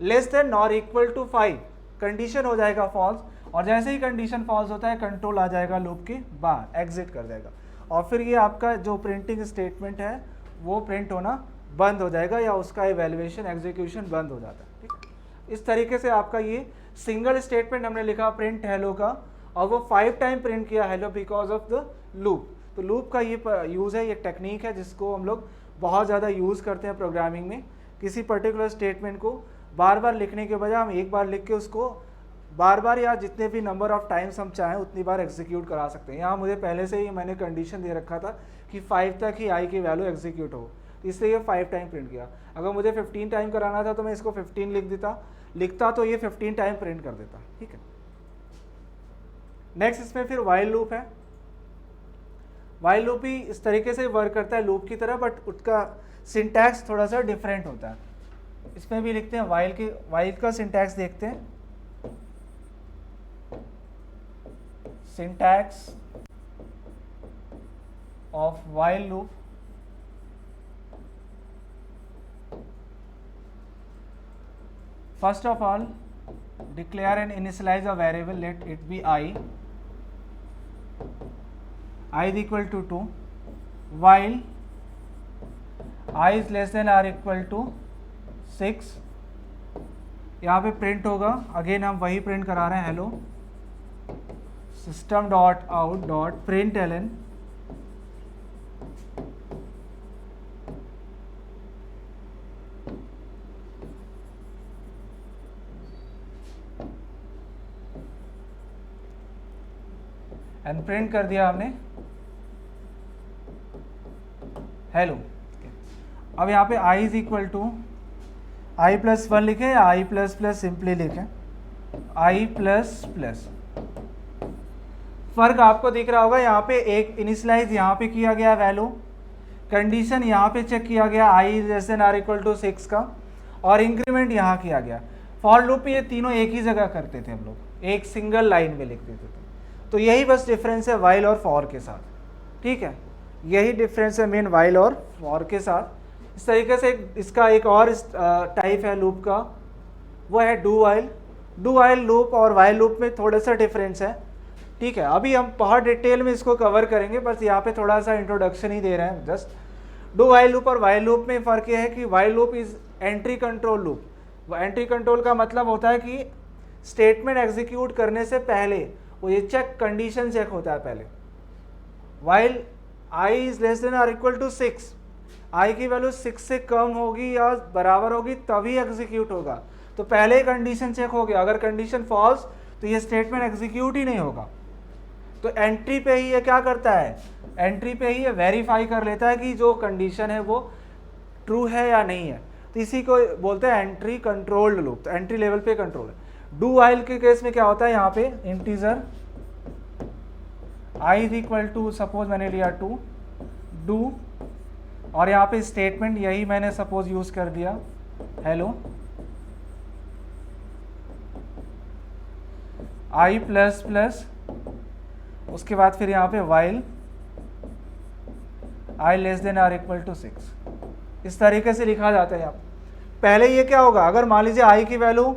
less than nor equal to 5, condition हो जाएगा फॉल्स, और जैसे ही कंडीशन फॉल्स होता है कंट्रोल आ जाएगा लूप के बाहर, एग्जिट कर जाएगा, और फिर ये आपका जो प्रिंटिंग स्टेटमेंट है वो प्रिंट होना बंद हो जाएगा या उसका इवैल्यूएशन एग्जीक्यूशन बंद हो जाता है, ठीक। इस तरीके से आपका ये सिंगल स्टेटमेंट हमने लिखा प्रिंट हेलो का, और वो 5 टाइम प्रिंट किया hello because of the loop. तो लूप का ये यूज़ है, ये टेक्निक है जिसको हम लोग बहुत ज़्यादा यूज़ करते हैं प्रोग्रामिंग में। किसी पर्टिकुलर स्टेटमेंट को बार बार लिखने के बजाय हम एक बार लिख के उसको बार बार या जितने भी नंबर ऑफ टाइम्स हम चाहें उतनी बार एग्जीक्यूट करा सकते हैं। यहाँ मुझे पहले से ही मैंने कंडीशन दे रखा था कि 5 तक ही आई की वैल्यू एग्जीक्यूट हो, तो इसलिए ये 5 टाइम प्रिंट किया। अगर मुझे 15 टाइम कराना था तो मैं इसको 15 लिखता तो ये 15 टाइम प्रिंट कर देता, ठीक है। नेक्स्ट इसमें फिर वाइल लूप है। वाइल लूप भी इस तरीके से वर्क करता है लूप की तरह, बट उसका सिंटैक्स थोड़ा सा डिफरेंट होता है। इसमें भी लिखते हैं वाइल का सिंटैक्स देखते हैं। Syntax of while loop, first of all declare and initialize a variable, let it be I is equal to 2 while I is less than or equal to 6 यहाँ पे प्रिंट होगा, अगेन हम वही print करा रहे हैं, hello system dot out dot print LN and print कर दिया हमने हेलो। अब यहाँ पे i is equal to i plus 1 लिखे या i प्लस प्लस सिंपली लिखे, i प्लस प्लस। फर्क आपको दिख रहा होगा, यहाँ पे एक इनिशियलाइज यहाँ पे किया गया वैल्यू, कंडीशन यहाँ पे चेक किया गया i less than or equal to 6 का, और इंक्रीमेंट यहाँ किया गया। फॉर लूप ये तीनों एक ही जगह करते थे हम लोग, एक सिंगल लाइन में लिख देते थे। तो यही बस डिफरेंस है वाइल और फॉर के साथ, ठीक है, यही डिफरेंस है मेन वाइल और फॉर के साथ। इस तरीके से इसका एक और टाइप है लूप का, वो है do while. Do while loop और वाइल लूप में थोड़ा सा डिफरेंस है, ठीक है। अभी हम बहुत डिटेल में इसको कवर करेंगे, बस यहाँ पे थोड़ा सा इंट्रोडक्शन ही दे रहे हैं जस्ट। डू वाइल लूप और वाइल लूप में फ़र्क यह है कि while loop is entry control loop. Entry control का मतलब होता है कि स्टेटमेंट एग्जीक्यूट करने से पहले वो ये चेक कंडीशन चेक होता है पहले। While i is less than or equal to 6, i की वैल्यू 6 से कम होगी या बराबर होगी तभी एग्जीक्यूट होगा। तो पहले कंडीशन चेक हो गया, अगर कंडीशन फॉल्स तो ये स्टेटमेंट एग्जीक्यूट ही नहीं होगा। तो एंट्री पे ही ये क्या करता है, एंट्री पे ही ये वेरीफाई कर लेता है कि जो कंडीशन है वो ट्रू है या नहीं है। तो इसी को बोलते हैं एंट्री कंट्रोल्ड लूप। तो एंट्री लेवल पे कंट्रोल है। डू वाइल के केस में क्या होता है, यहाँ पे integer i is equal to, suppose मैंने लिया 2 डू, और यहाँ पे स्टेटमेंट यही मैंने सपोज यूज कर दिया हेलो i प्लस प्लस, उसके बाद फिर यहाँ पे while i less than or equal to 6। इस तरीके से लिखा जाता है यहाँ। पहले ये क्या होगा, अगर मान लीजिए i की वैल्यू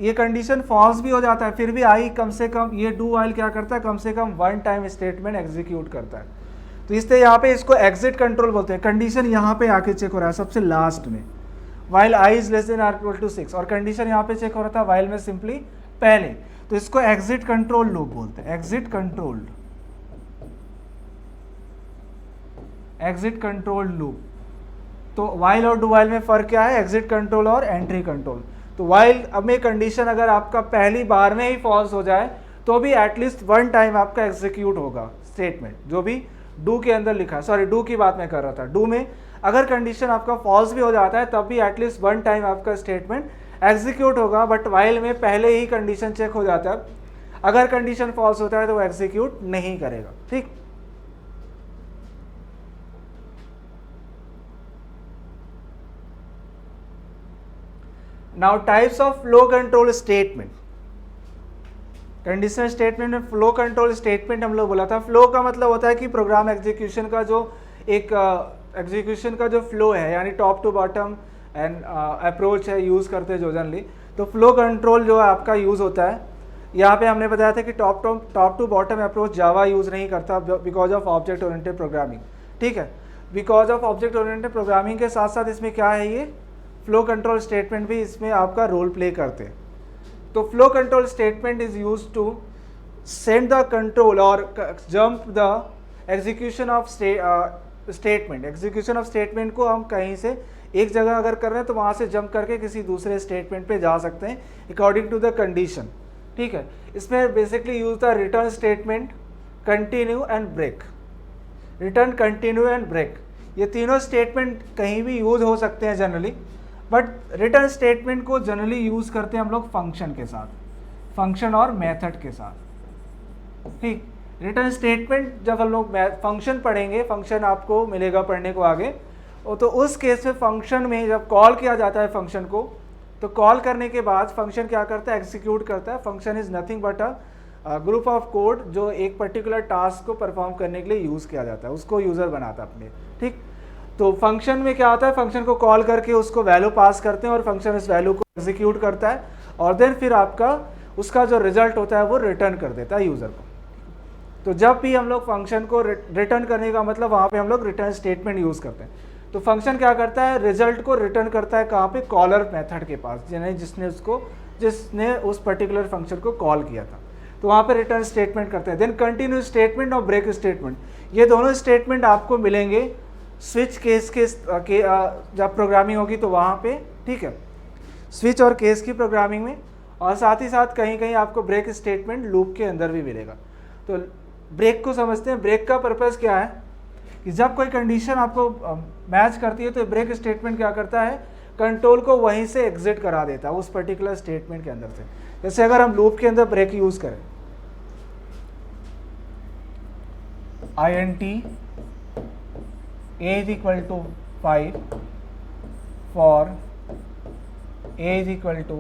ये कंडीशन फॉल्स भी हो जाता है, फिर भी i कम से कम, ये डू वाइल क्या करता है, कम से कम 1 टाइम स्टेटमेंट एग्जीक्यूट करता है। तो इसलिए यहाँ पे इसको एग्जिट कंट्रोल बोलते हैं। कंडीशन यहाँ पे आके चेक हो रहा है सबसे लास्ट में, while i is less than or equal to 6, और कंडीशन यहाँ पे चेक हो रहा था वाइल में सिंपली पहले। तो इसको एग्जिट कंट्रोल लूप बोलते हैं, exit controlled, exit control loop. तो वाइल और डू वाइल में फर्क क्या है, एग्जिट कंट्रोल और एंट्री कंट्रोल। तो वाइल अब में कंडीशन अगर आपका पहली बार में ही फॉल्स हो जाए तो भी एटलीस्ट 1 टाइम आपका एग्जीक्यूट होगा स्टेटमेंट, जो भी डू के अंदर लिखा है। सॉरी, डू की बात मैं कर रहा था। डू में अगर कंडीशन आपका फॉल्स भी हो जाता है तब भी एटलीस्ट 1 टाइम आपका स्टेटमेंट एग्जीक्यूट होगा, बट वाइल में पहले ही कंडीशन चेक हो जाता है। अगर कंडीशन फॉल्स होता है तो वो एग्जीक्यूट नहीं करेगा, ठीक। Now types of flow control statement. Conditional statement में फ्लो कंट्रोल स्टेटमेंट हम लोग बोला था। फ्लो का मतलब होता है कि प्रोग्राम एग्जीक्यूशन का जो एक एग्जीक्यूशन का जो फ्लो है, यानी top to bottom and approach है यूज़ करते हैं जो जनरली। तो फ्लो कंट्रोल जो है आपका यूज़ होता है। यहाँ पे हमने बताया था कि top to bottom approach Java use नहीं करता because of object oriented programming, ठीक है। Because of object oriented programming के साथ साथ इसमें क्या है, ये फ्लो कंट्रोल स्टेटमेंट भी इसमें आपका रोल प्ले करते हैं। तो flow control statement is use to send the control और jump the execution of statement. Execution of statement को हम कहीं से एक जगह अगर कर रहे हैं तो वहाँ से जंप करके किसी दूसरे स्टेटमेंट पे जा सकते हैं अकॉर्डिंग टू द कंडीशन, ठीक है। इसमें basically use the return statement, continue and break. Return, continue and break, ये तीनों स्टेटमेंट कहीं भी यूज हो सकते हैं जनरली, बट रिटर्न स्टेटमेंट को जनरली यूज़ करते हैं हम लोग फंक्शन के साथ, फंक्शन और मेथड के साथ, ठीक। रिटर्न स्टेटमेंट जब हम लोग फंक्शन पढ़ेंगे, फंक्शन आपको मिलेगा पढ़ने को आगे, तो उस केस में फंक्शन में जब कॉल किया जाता है फंक्शन को, तो कॉल करने के बाद फंक्शन क्या करता है, एग्जीक्यूट करता है। Function is nothing but a group of code जो एक पर्टिकुलर टास्क को परफॉर्म करने के लिए यूज़ किया जाता है, उसको यूज़र बनाता है अपने, ठीक। तो फंक्शन में क्या होता है, फंक्शन को कॉल करके उसको वैल्यू पास करते हैं और फंक्शन इस वैल्यू को एग्जीक्यूट करता है और देन फिर आपका उसका जो रिजल्ट होता है वो रिटर्न कर देता है यूज़र को। तो जब भी हम लोग फंक्शन को रिटर्न करने का मतलब वहाँ पे हम लोग रिटर्न स्टेटमेंट यूज़ करते हैं। तो फंक्शन क्या करता है, रिजल्ट को रिटर्न करता है कहाँ पे, कॉलर मेथड के पास, जिसने उस पर्टिकुलर फंक्शन को कॉल किया था, तो वहाँ पे रिटर्न स्टेटमेंट करते हैं। देन कंटिन्यू स्टेटमेंट और ब्रेक स्टेटमेंट, ये दोनों स्टेटमेंट आपको मिलेंगे स्विच केस के जब प्रोग्रामिंग होगी तो वहाँ पे, ठीक है, स्विच और केस की प्रोग्रामिंग में, और साथ ही साथ कहीं कहीं आपको ब्रेक स्टेटमेंट लूप के अंदर भी मिलेगा। तो ब्रेक को समझते हैं। ब्रेक का पर्पज़ क्या है कि जब कोई कंडीशन आपको मैच करती है तो ब्रेक स्टेटमेंट क्या करता है, कंट्रोल को वहीं से एग्जिट करा देता है उस पर्टिकुलर स्टेटमेंट के अंदर से। जैसे अगर हम लूप के अंदर ब्रेक यूज़ करें, int a is equal to 5 for a is equal to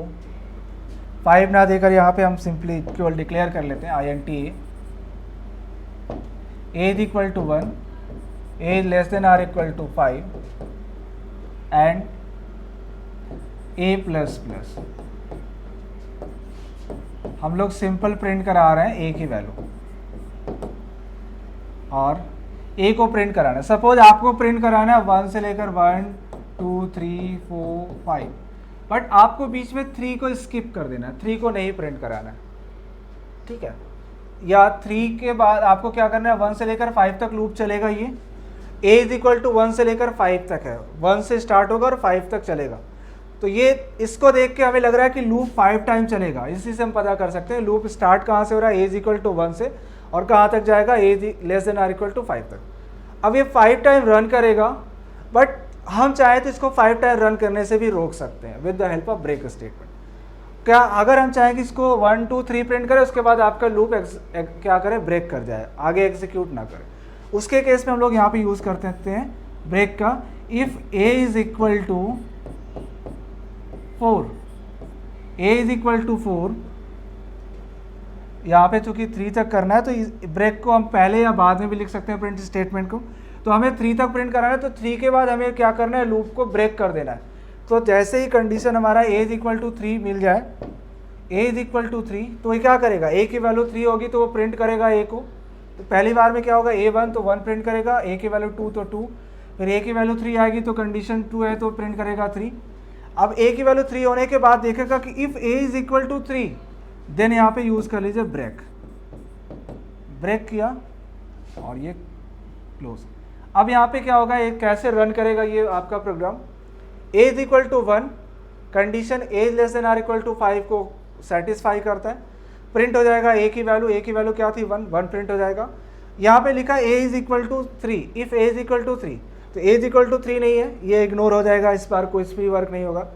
5 ना देकर यहाँ पे हम सिंपली केवल डिक्लेयर कर लेते हैं int a is equal to 1, a is less than or equal to 5 and a plus plus. हम लोग सिंपल प्रिंट करा रहे हैं a की वैल्यू और a को प्रिंट कराना है। सपोज आपको प्रिंट कराना है 1 से लेकर 1 2 3 4 5, बट आपको बीच में 3 को स्किप कर देना है, 3 को नहीं प्रिंट कराना है, ठीक है। या 3 के बाद आपको क्या करना है, 1 से लेकर 5 तक लूप चलेगा। ये a इज इक्वल टू 1 से लेकर 5 तक है, 1 से स्टार्ट होगा और 5 तक चलेगा। तो ये इसको देख के हमें लग रहा है कि लूप 5 टाइम चलेगा। इसी से हम पता कर सकते हैं लूप स्टार्ट कहाँ से हो रहा है, a इज इक्वल टू 1 से, और कहाँ तक जाएगा, a less than or equal to 5 तक। अब ये 5 टाइम रन करेगा, बट हम चाहे तो इसको 5 टाइम रन करने से भी रोक सकते हैं with the help of break statement. क्या अगर हम चाहें कि इसको 1 2 3 प्रिंट करें, उसके बाद आपका लूप क्या करे, ब्रेक कर जाए, आगे एग्जीक्यूट ना करे, उसके केस में हम लोग यहाँ पे यूज़ कर सकते हैं ब्रेक का। If a is equal to 4, a is equal to 4, यहाँ पे चूंकि 3 तक करना है तो ब्रेक को हम पहले या बाद में भी लिख सकते हैं प्रिंट स्टेटमेंट को। तो हमें 3 तक प्रिंट कराना है, तो 3 के बाद हमें क्या करना है, लूप को ब्रेक कर देना है। तो जैसे ही कंडीशन हमारा a इज इक्वल टू 3 मिल जाए, a इज इक्वल टू 3, तो ये क्या करेगा, a की वैल्यू 3 होगी तो वो प्रिंट करेगा a को। तो पहली बार में क्या होगा, a1 तो 1 प्रिंट करेगा, a की वैल्यू 2 तो 2, फिर a की वैल्यू 3 आएगी तो कंडीशन 2 है तो प्रिंट करेगा 3। अब a की वैल्यू 3 होने के बाद देखेगा कि if a is equal to 3, then यहाँ पे यूज़ कर लीजिए ब्रेक। ब्रेक किया और ये क्लोज। अब यहाँ पे क्या होगा, ये कैसे रन करेगा ये आपका program, a is equal to 1, condition a is less than or equal to 5 को सेटिस्फाई करता है, प्रिंट हो जाएगा a की वैल्यू क्या थी 1 प्रिंट हो जाएगा। यहाँ पे लिखा a is equal to 3, if a is equal to 3, तो a इज इक्वल टू 3 नहीं है, ये इग्नोर हो जाएगा, इस बार कोई भी वर्क नहीं होगा।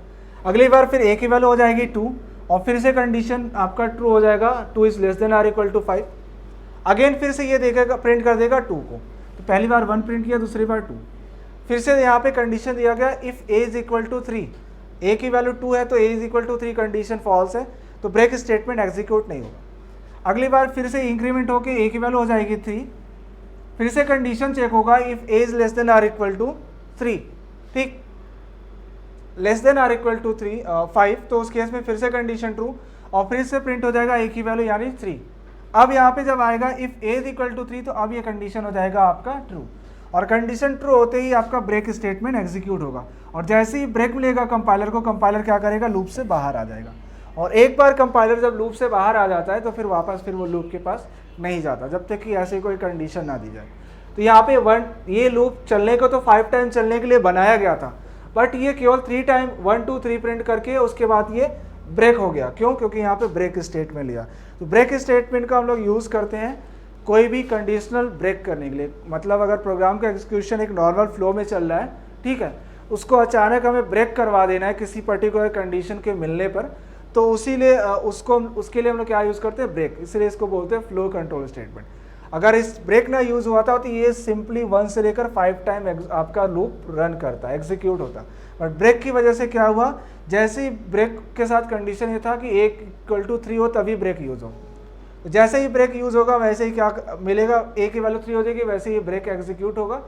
अगली बार फिर a की वैल्यू हो जाएगी 2, और फिर से कंडीशन आपका ट्रू हो जाएगा, 2 is less than or equal to 5। Again फिर से ये देखेगा, प्रिंट कर देगा 2 को, तो पहली बार 1 प्रिंट किया, दूसरी बार 2। फिर से यहाँ पे कंडीशन दिया गया if a is equal to 3, a की वैल्यू 2 है तो a is equal to 3, condition false है तो ब्रेक स्टेटमेंट एग्जीक्यूट नहीं होगा। अगली बार फिर से इंक्रीमेंट होकर a की वैल्यू हो जाएगी 3, फिर से कंडीशन चेक होगा if a is less than or equal to 3, ठीक, less than or equal to 5, तो उस केस में फिर से कंडीशन ट्रू, और फिर से प्रिंट हो जाएगा a की वैल्यू यानी 3। अब यहाँ पे जब आएगा if a is equal to 3, तो अब ये कंडीशन हो जाएगा आपका ट्रू, और कंडीशन ट्रू होते ही आपका ब्रेक स्टेटमेंट एग्जीक्यूट होगा। और जैसे ही ब्रेक मिलेगा कंपाइलर को, कंपाइलर क्या करेगा, लूप से बाहर आ जाएगा। और एक बार कंपाइलर जब लूप से बाहर आ जाता है तो फिर वापस फिर वो लूप के पास नहीं जाता जब तक कि ऐसी कोई कंडीशन ना दी जाए। तो यहाँ पे ये लूप चलने को तो 5 टाइम चलने के लिए बनाया गया था, बट ये केवल 3 टाइम 1 2 3 प्रिंट करके उसके बाद ये ब्रेक हो गया। क्यों? क्योंकि यहाँ पे ब्रेक स्टेटमेंट लिया। तो ब्रेक स्टेटमेंट का हम लोग यूज़ करते हैं कोई भी कंडीशनल ब्रेक करने के लिए। मतलब अगर प्रोग्राम का एग्जीक्यूशन एक नॉर्मल फ्लो में चल रहा है, ठीक है, उसको अचानक हमें ब्रेक करवा देना है किसी पर्टिकुलर कंडीशन के मिलने पर, तो उसके लिए हम लोग क्या यूज़ करते हैं, ब्रेक। इसलिए इसको बोलते हैं फ्लो कंट्रोल स्टेटमेंट। अगर इस ब्रेक ना यूज़ हुआ था तो ये सिंपली 1 से लेकर 5 टाइम आपका लूप रन करता, एग्जीक्यूट होता। बट ब्रेक की वजह से क्या हुआ, जैसे ही ब्रेक के साथ कंडीशन ये था कि a = 3 हो तभी ब्रेक यूज़ हो। जैसे ही ब्रेक यूज़ होगा वैसे ही क्या मिलेगा, a की वैल्यू 3 हो जाएगी, वैसे ही ब्रेक एग्जीक्यूट होगा,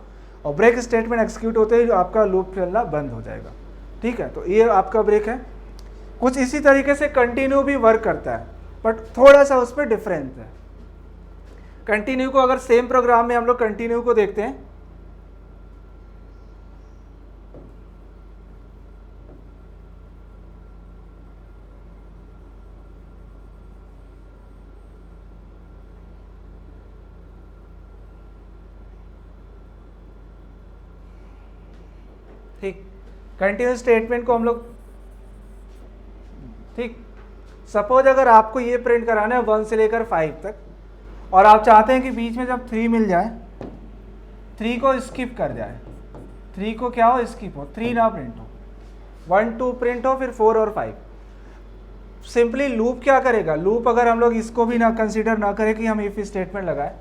और ब्रेक स्टेटमेंट एग्जीक्यूट होते ही आपका लूप चलना बंद हो जाएगा। ठीक है, तो ये आपका ब्रेक है। कुछ इसी तरीके से कंटिन्यू भी वर्क करता है, बट थोड़ा सा उस पर डिफरेंस है। कंटिन्यू को अगर सेम प्रोग्राम में हम लोग कंटिन्यू को देखते हैं, ठीक, कंटिन्यूस स्टेटमेंट को हम लोग, ठीक, सपोज अगर आपको ये प्रिंट कराना है 1 से लेकर 5 तक और आप चाहते हैं कि बीच में जब 3 मिल जाए 3 को स्किप कर जाए, 3 को क्या हो, स्किप हो, 3 ना प्रिंट हो, 1 2 प्रिंट हो, फिर 4 और 5। सिंपली लूप क्या करेगा, लूप अगर हम लोग इसको भी ना कंसीडर ना करें कि हम इफ स्टेटमेंट लगाए,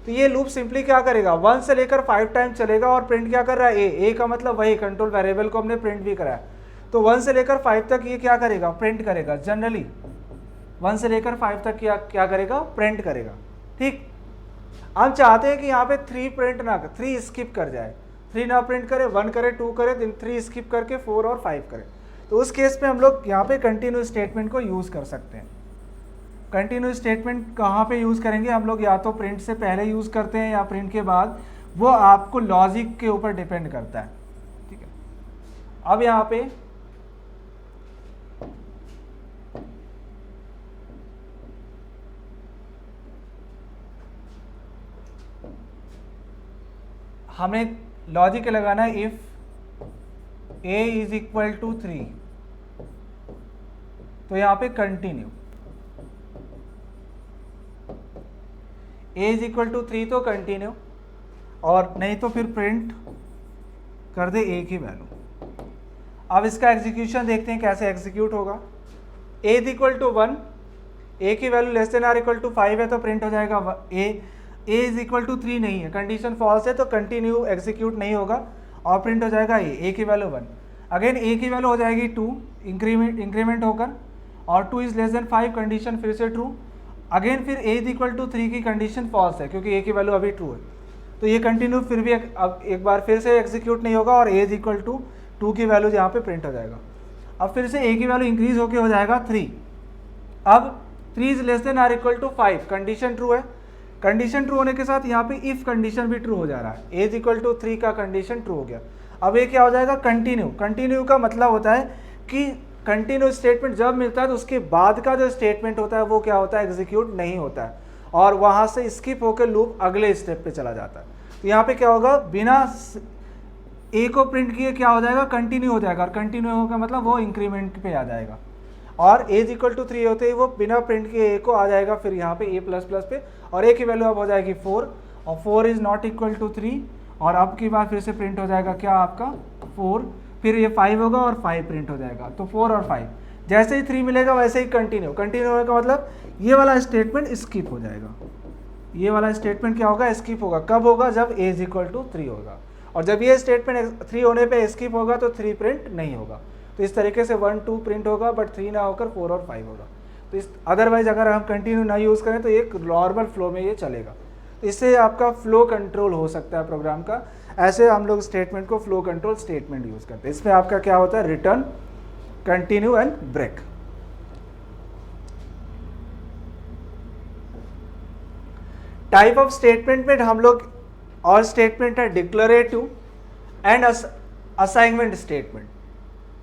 तो ये लूप सिंपली क्या करेगा, 1 से लेकर 5 टाइम चलेगा और प्रिंट क्या कर रहा है, ए का मतलब वही कंट्रोल वेरिएबल को हमने प्रिंट भी कराया, तो 1 से लेकर 5 तक ये क्या करेगा, प्रिंट करेगा। जनरली 1 से लेकर 5 तक क्या करेगा, प्रिंट करेगा। ठीक, हम चाहते हैं कि यहाँ पे 3 प्रिंट ना कर, 3 स्किप कर जाए, 3 ना प्रिंट करे, 1 करे, 2 करे, देन 3 स्किप करके 4 और 5 करे। तो उस केस में हम लोग यहाँ पे कंटिन्यू स्टेटमेंट को यूज़ कर सकते हैं। कंटिन्यू स्टेटमेंट कहाँ पे यूज़ करेंगे हम लोग, या तो प्रिंट से पहले यूज़ करते हैं या प्रिंट के बाद, वो आपको लॉजिक के ऊपर डिपेंड करता है। ठीक है, अब यहाँ पे हमें लॉजिक लगाना है, if a is equal to 3, तो यहाँ पे continue, a is equal to 3 तो कंटिन्यू, और नहीं तो फिर प्रिंट कर दे a की वैल्यू। अब इसका एग्जीक्यूशन देखते हैं कैसे एग्जीक्यूट होगा। a is equal to 1, a की value less than or equal to 5 है तो प्रिंट हो जाएगा a इज इक्वल टू 3 नहीं है, कंडीशन फॉल्स है तो कंटिन्यू एग्जीक्यूट नहीं होगा और प्रिंट हो जाएगा a की वैल्यू 1। अगेन a की वैल्यू हो जाएगी 2, इंक्रीमेंट होकर, और 2 इज लेस देन 5, कंडीशन फिर से ट्रू। अगेन फिर a इज इक्वल टू 3 की कंडीशन फॉल्स है क्योंकि a की वैल्यू अभी ट्रू है, तो ये कंटिन्यू फिर भी अब एक बार फिर से एग्जीक्यूट नहीं होगा और a इज इक्वल टू 2 की वैल्यू यहाँ पे प्रिंट हो जाएगा। अब फिर से a की वैल्यू इंक्रीज होकर हो जाएगा 3। अब 3 is less than or equal to 5, condition true है, कंडीशन ट्रू होने के साथ यहाँ पे इफ कंडीशन भी ट्रू हो जा रहा है, a इज इक्वल टू 3 का कंडीशन ट्रू हो गया। अब ये क्या हो जाएगा, कंटिन्यू। कंटिन्यू का मतलब होता है कि कंटिन्यू स्टेटमेंट जब मिलता है तो उसके बाद का जो स्टेटमेंट होता है वो क्या होता है, एग्जीक्यूट नहीं होता है और वहाँ से स्किप होकर लूप अगले स्टेप पे चला जाता है। तो यहाँ पे क्या होगा, बिना a को प्रिंट किए क्या हो जाएगा, कंटिन्यू हो जाएगा, और कंटिन्यू होगा मतलब वो इंक्रीमेंट पे आ जाएगा, और a इज इक्वल टू 3 होते ही वो बिना प्रिंट किए a को आ जाएगा फिर यहाँ पे a प्लस प्लस पे, और a की वैल्यू अब हो जाएगी 4, और 4 इज नॉट इक्वल टू 3, और अब की बार फिर से प्रिंट हो जाएगा क्या आपका 4, फिर ये 5 होगा और 5 प्रिंट हो जाएगा, तो 4 और 5 जैसे ही 3 मिलेगा वैसे ही कंटिन्यू। कंटिन्यू होने का मतलब ये वाला स्टेटमेंट स्किप हो जाएगा, ये वाला स्टेटमेंट क्या होगा, स्किप होगा। कब होगा, जब a इज इक्वल टू 3 होगा, और जब ये स्टेटमेंट 3 होने पे स्किप होगा तो 3 प्रिंट नहीं होगा। तो इस तरीके से 1 2 प्रिंट होगा बट 3 ना होकर 4 और 5 होगा। तो इस अदरवाइज अगर हम कंटिन्यू ना यूज़ करें तो एक नॉर्मल फ्लो में ये चलेगा। इससे आपका फ्लो कंट्रोल हो सकता है प्रोग्राम का। ऐसे हम लोग स्टेटमेंट को फ्लो कंट्रोल स्टेटमेंट यूज़ करते हैं। इसमें आपका क्या होता है, return, continue and break. Type of statement में हम लोग और स्टेटमेंट है declarative and assignment statement.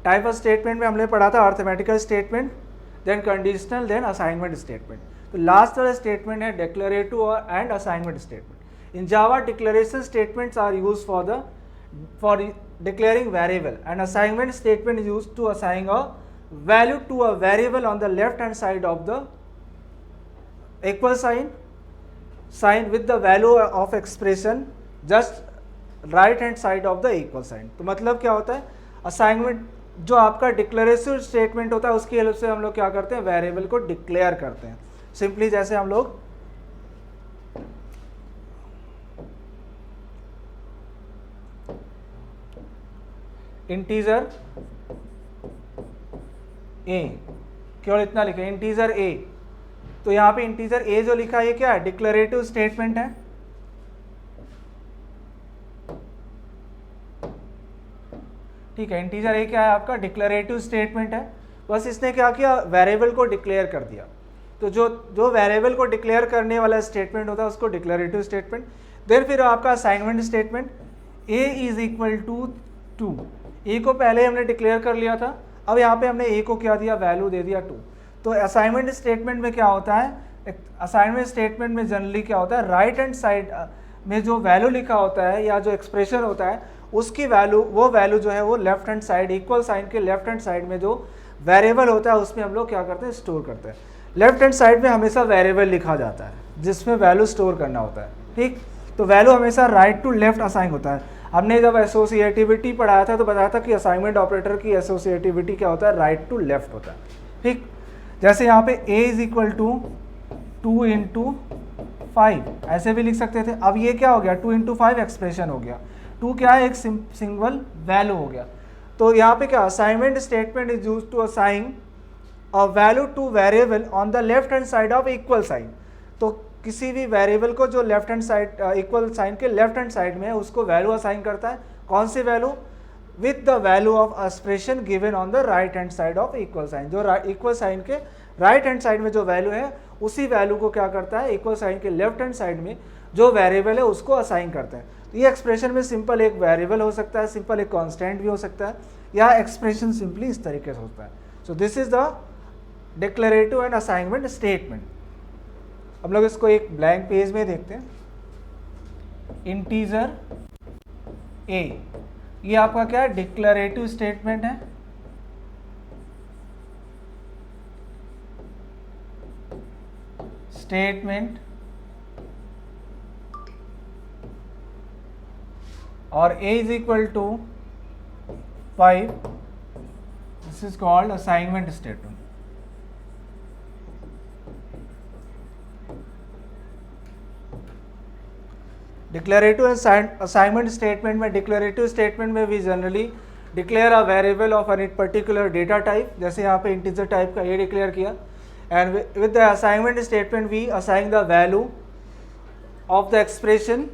Type of statement में हमने पढ़ा था arithmetical statement, then conditional, then assignment statement. तो लास्ट वाला स्टेटमेंट है declarative and assignment statement. In Java declaration statements are used for declaring variable, and assignment statement is used to assign a value to a variable on the left hand side of the equal sign with the value of expression just right hand side of the equal sign। तो मतलब क्या होता है, assignment जो आपका declarative statement होता है उसकी हेल्प से हम लोग क्या करते हैं, वेरिएबल को डिक्लेयर करते हैं। सिंपली जैसे हम लोग इंटीजर a, केवल इतना लिखे इंटीजर a, तो यहाँ पे इंटीजर a जो लिखा है ये क्या है, डिक्लेरेटिव स्टेटमेंट है। ठीक है, इंटीजर a क्या है आपका, डिक्लेरेटिव स्टेटमेंट है। बस इसने क्या किया, वेरिएबल को डिक्लेयर कर दिया। तो जो वेरिएबल को डिक्लेयर करने वाला स्टेटमेंट होता है उसको डिक्लेरेटिव स्टेटमेंट। देन फिर आपका assignment statement, a is equal to 2, a को पहले हमने डिक्लेयर कर लिया था, अब यहाँ पे हमने a को क्या दिया, वैल्यू दे दिया 2। तो असाइनमेंट स्टेटमेंट में क्या होता है, असाइनमेंट स्टेटमेंट में जनरली क्या होता है, राइट हैंड साइड में जो वैल्यू लिखा होता है या जो एक्सप्रेशन होता है उसकी वैल्यू, वो वैल्यू जो है वो left hand side, equal sign के लेफ्ट हैंड साइड में जो वेरिएबल होता है उसमें हम लोग क्या करते हैं, स्टोर करते हैं। लेफ्ट हैंड साइड में हमेशा वेरिएबल लिखा जाता है जिसमें वैल्यू स्टोर करना होता है, ठीक। तो वैल्यू हमेशा राइट टू लेफ्ट असाइन होता है। हमने जब एसोसिएटिविटी पढ़ाया था तो बताया था कि असाइनमेंट ऑपरेटर की एसोसिएटिविटी क्या होता है, राइट टू लेफ्ट होता है, ठीक। जैसे यहाँ पे a इज इक्वल टू 2 × 5 ऐसे भी लिख सकते थे। अब ये क्या हो गया, 2 × 5 एक्सप्रेशन हो गया। 2 क्या है, एक सिंगल वैल्यू हो गया। तो यहाँ पे क्या, assignment statement is used to assign a value to variable on the left hand side of equal sign. तो किसी भी वेरिएबल को जो left hand side, equal sign के लेफ्ट हैंड साइड में है उसको वैल्यू असाइन करता है। कौन सी value, with the value of expression given on the right hand side of equal sign. जो इक्वल साइन के राइट हैंड साइड में जो वैल्यू है उसी वैल्यू को क्या करता है, इक्वल साइन के लेफ्ट हैंड साइड में जो वेरिएबल है उसको असाइन करते हैं। तो ये एक्सप्रेशन में सिंपल एक वेरिएबल हो सकता है, सिंपल एक कांस्टेंट भी हो सकता है, या एक्सप्रेशन सिंपली इस तरीके से होता है। So this is the declarative and assignment statement. हम लोग इसको एक ब्लैंक पेज में देखते हैं। इंटीजर a, ये आपका क्या है, डिक्लेरेटिव स्टेटमेंट है। स्टेटमेंट और a is equal to 5, this is called assignment statement. Declarative assignment statement में, डिक्लेरेटिव स्टेटमेंट में we generally declare a variable of any particular data type, जैसे यहाँ पे इंटीजर टाइप का ये डिक्लेयर किया। And with the assignment statement we assign the value of the expression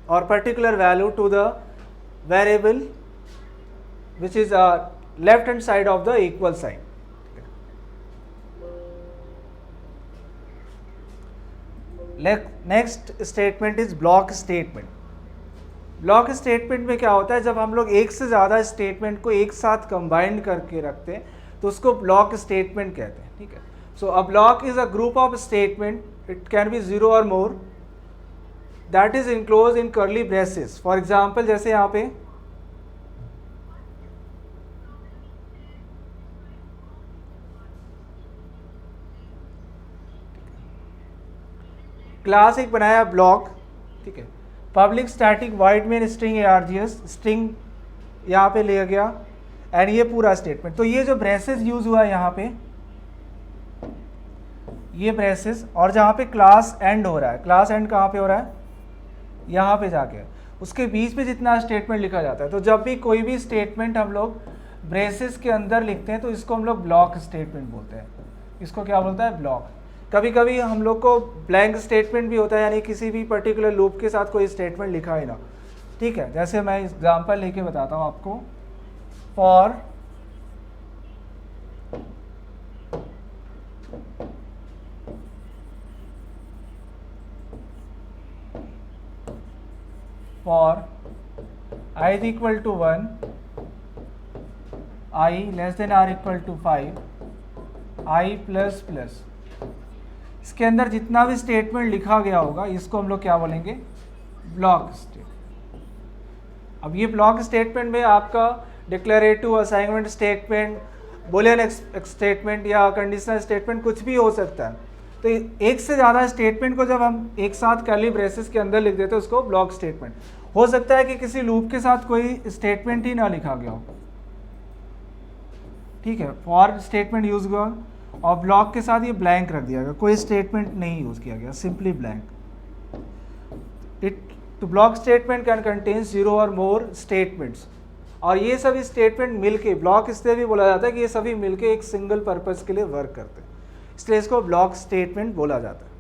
or particular value to the variable which is left hand side of the equal sign. Next statement is block statement. Block statement में क्या होता है, जब हम लोग एक से ज़्यादा स्टेटमेंट को एक साथ कंबाइन करके रखते हैं तो उसको ब्लॉक स्टेटमेंट कहते हैं, ठीक है। So a block is a group of statement, it can be 0 और more, that is enclose in curly braces. For example जैसे यहाँ पे क्लास एक बनाया ब्लॉक, ठीक है। Public static void main string args, string यहाँ पे लिया गया एंड ये पूरा स्टेटमेंट। तो ये जो ब्रेसेस यूज हुआ है यहाँ पे, ये ब्रेसेस, और जहाँ पे क्लास एंड हो रहा है, क्लास एंड कहाँ पे हो रहा है, यहाँ पे जाके, उसके बीच में जितना स्टेटमेंट लिखा जाता है। तो जब भी कोई भी स्टेटमेंट हम लोग ब्रेसेस के अंदर लिखते हैं तो इसको हम लोग ब्लॉक स्टेटमेंट बोलते हैं। इसको क्या बोलता है, ब्लॉक। कभी कभी हम लोग को ब्लैंक स्टेटमेंट भी होता है, यानी किसी भी पर्टिकुलर लूप के साथ कोई स्टेटमेंट लिखा है ना, ठीक है। जैसे मैं एग्जांपल लेके बताता हूँ आपको। For i is equal to 1, i less than or equal to 5, i plus plus, इसके अंदर जितना भी स्टेटमेंट लिखा गया होगा इसको हम लोग क्या बोलेंगे, ब्लॉक स्टेटमेंट। अब ये ब्लॉक स्टेटमेंट में आपका declarative, assignment statement, Boolean statement या कंडीशनल स्टेटमेंट कुछ भी हो सकता है। तो एक से ज़्यादा स्टेटमेंट को जब हम एक साथ कर्ली ब्रेसेस के अंदर लिख देते हैं उसको ब्लॉक स्टेटमेंट। हो सकता है कि किसी लूप के साथ कोई स्टेटमेंट ही ना लिखा गया हो, ठीक है। फॉर स्टेटमेंट यूज हुआ और ब्लॉक के साथ ये ब्लैंक रख दिया गया, कोई स्टेटमेंट नहीं यूज किया गया, simply blank. It to block statement can contain 0 और मोर स्टेटमेंट्स, और ये सभी स्टेटमेंट मिलके, ब्लॉक इसलिए भी बोला जाता है कि ये सभी मिलके एक सिंगल पर्पस के लिए वर्क करते हैं, इसलिए इसको ब्लॉक स्टेटमेंट बोला जाता है।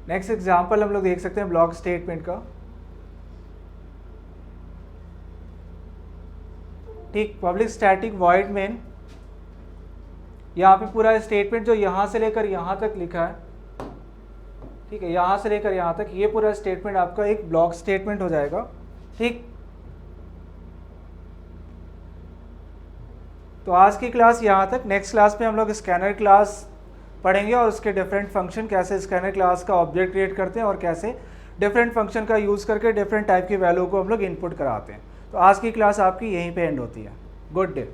नेक्स्ट एग्जाम्पल हम लोग देख सकते हैं ब्लॉक स्टेटमेंट का, ठीक। पब्लिक स्टैटिक वॉइड मेन, यहाँ पे पूरा स्टेटमेंट जो यहाँ से लेकर यहाँ तक लिखा है, ठीक है, यहाँ से लेकर यहाँ तक, ये पूरा स्टेटमेंट आपका एक ब्लॉक स्टेटमेंट हो जाएगा, ठीक। तो आज की क्लास यहाँ तक। नेक्स्ट क्लास में हम लोग स्कैनर क्लास पढ़ेंगे और उसके डिफरेंट फंक्शन, कैसे स्कैनर क्लास का ऑब्जेक्ट क्रिएट करते हैं और कैसे डिफरेंट फंक्शन का यूज़ करके डिफरेंट टाइप की वैल्यू को हम लोग इनपुट कराते हैं। तो आज की क्लास आपकी यहीं पे एंड होती है। Good day.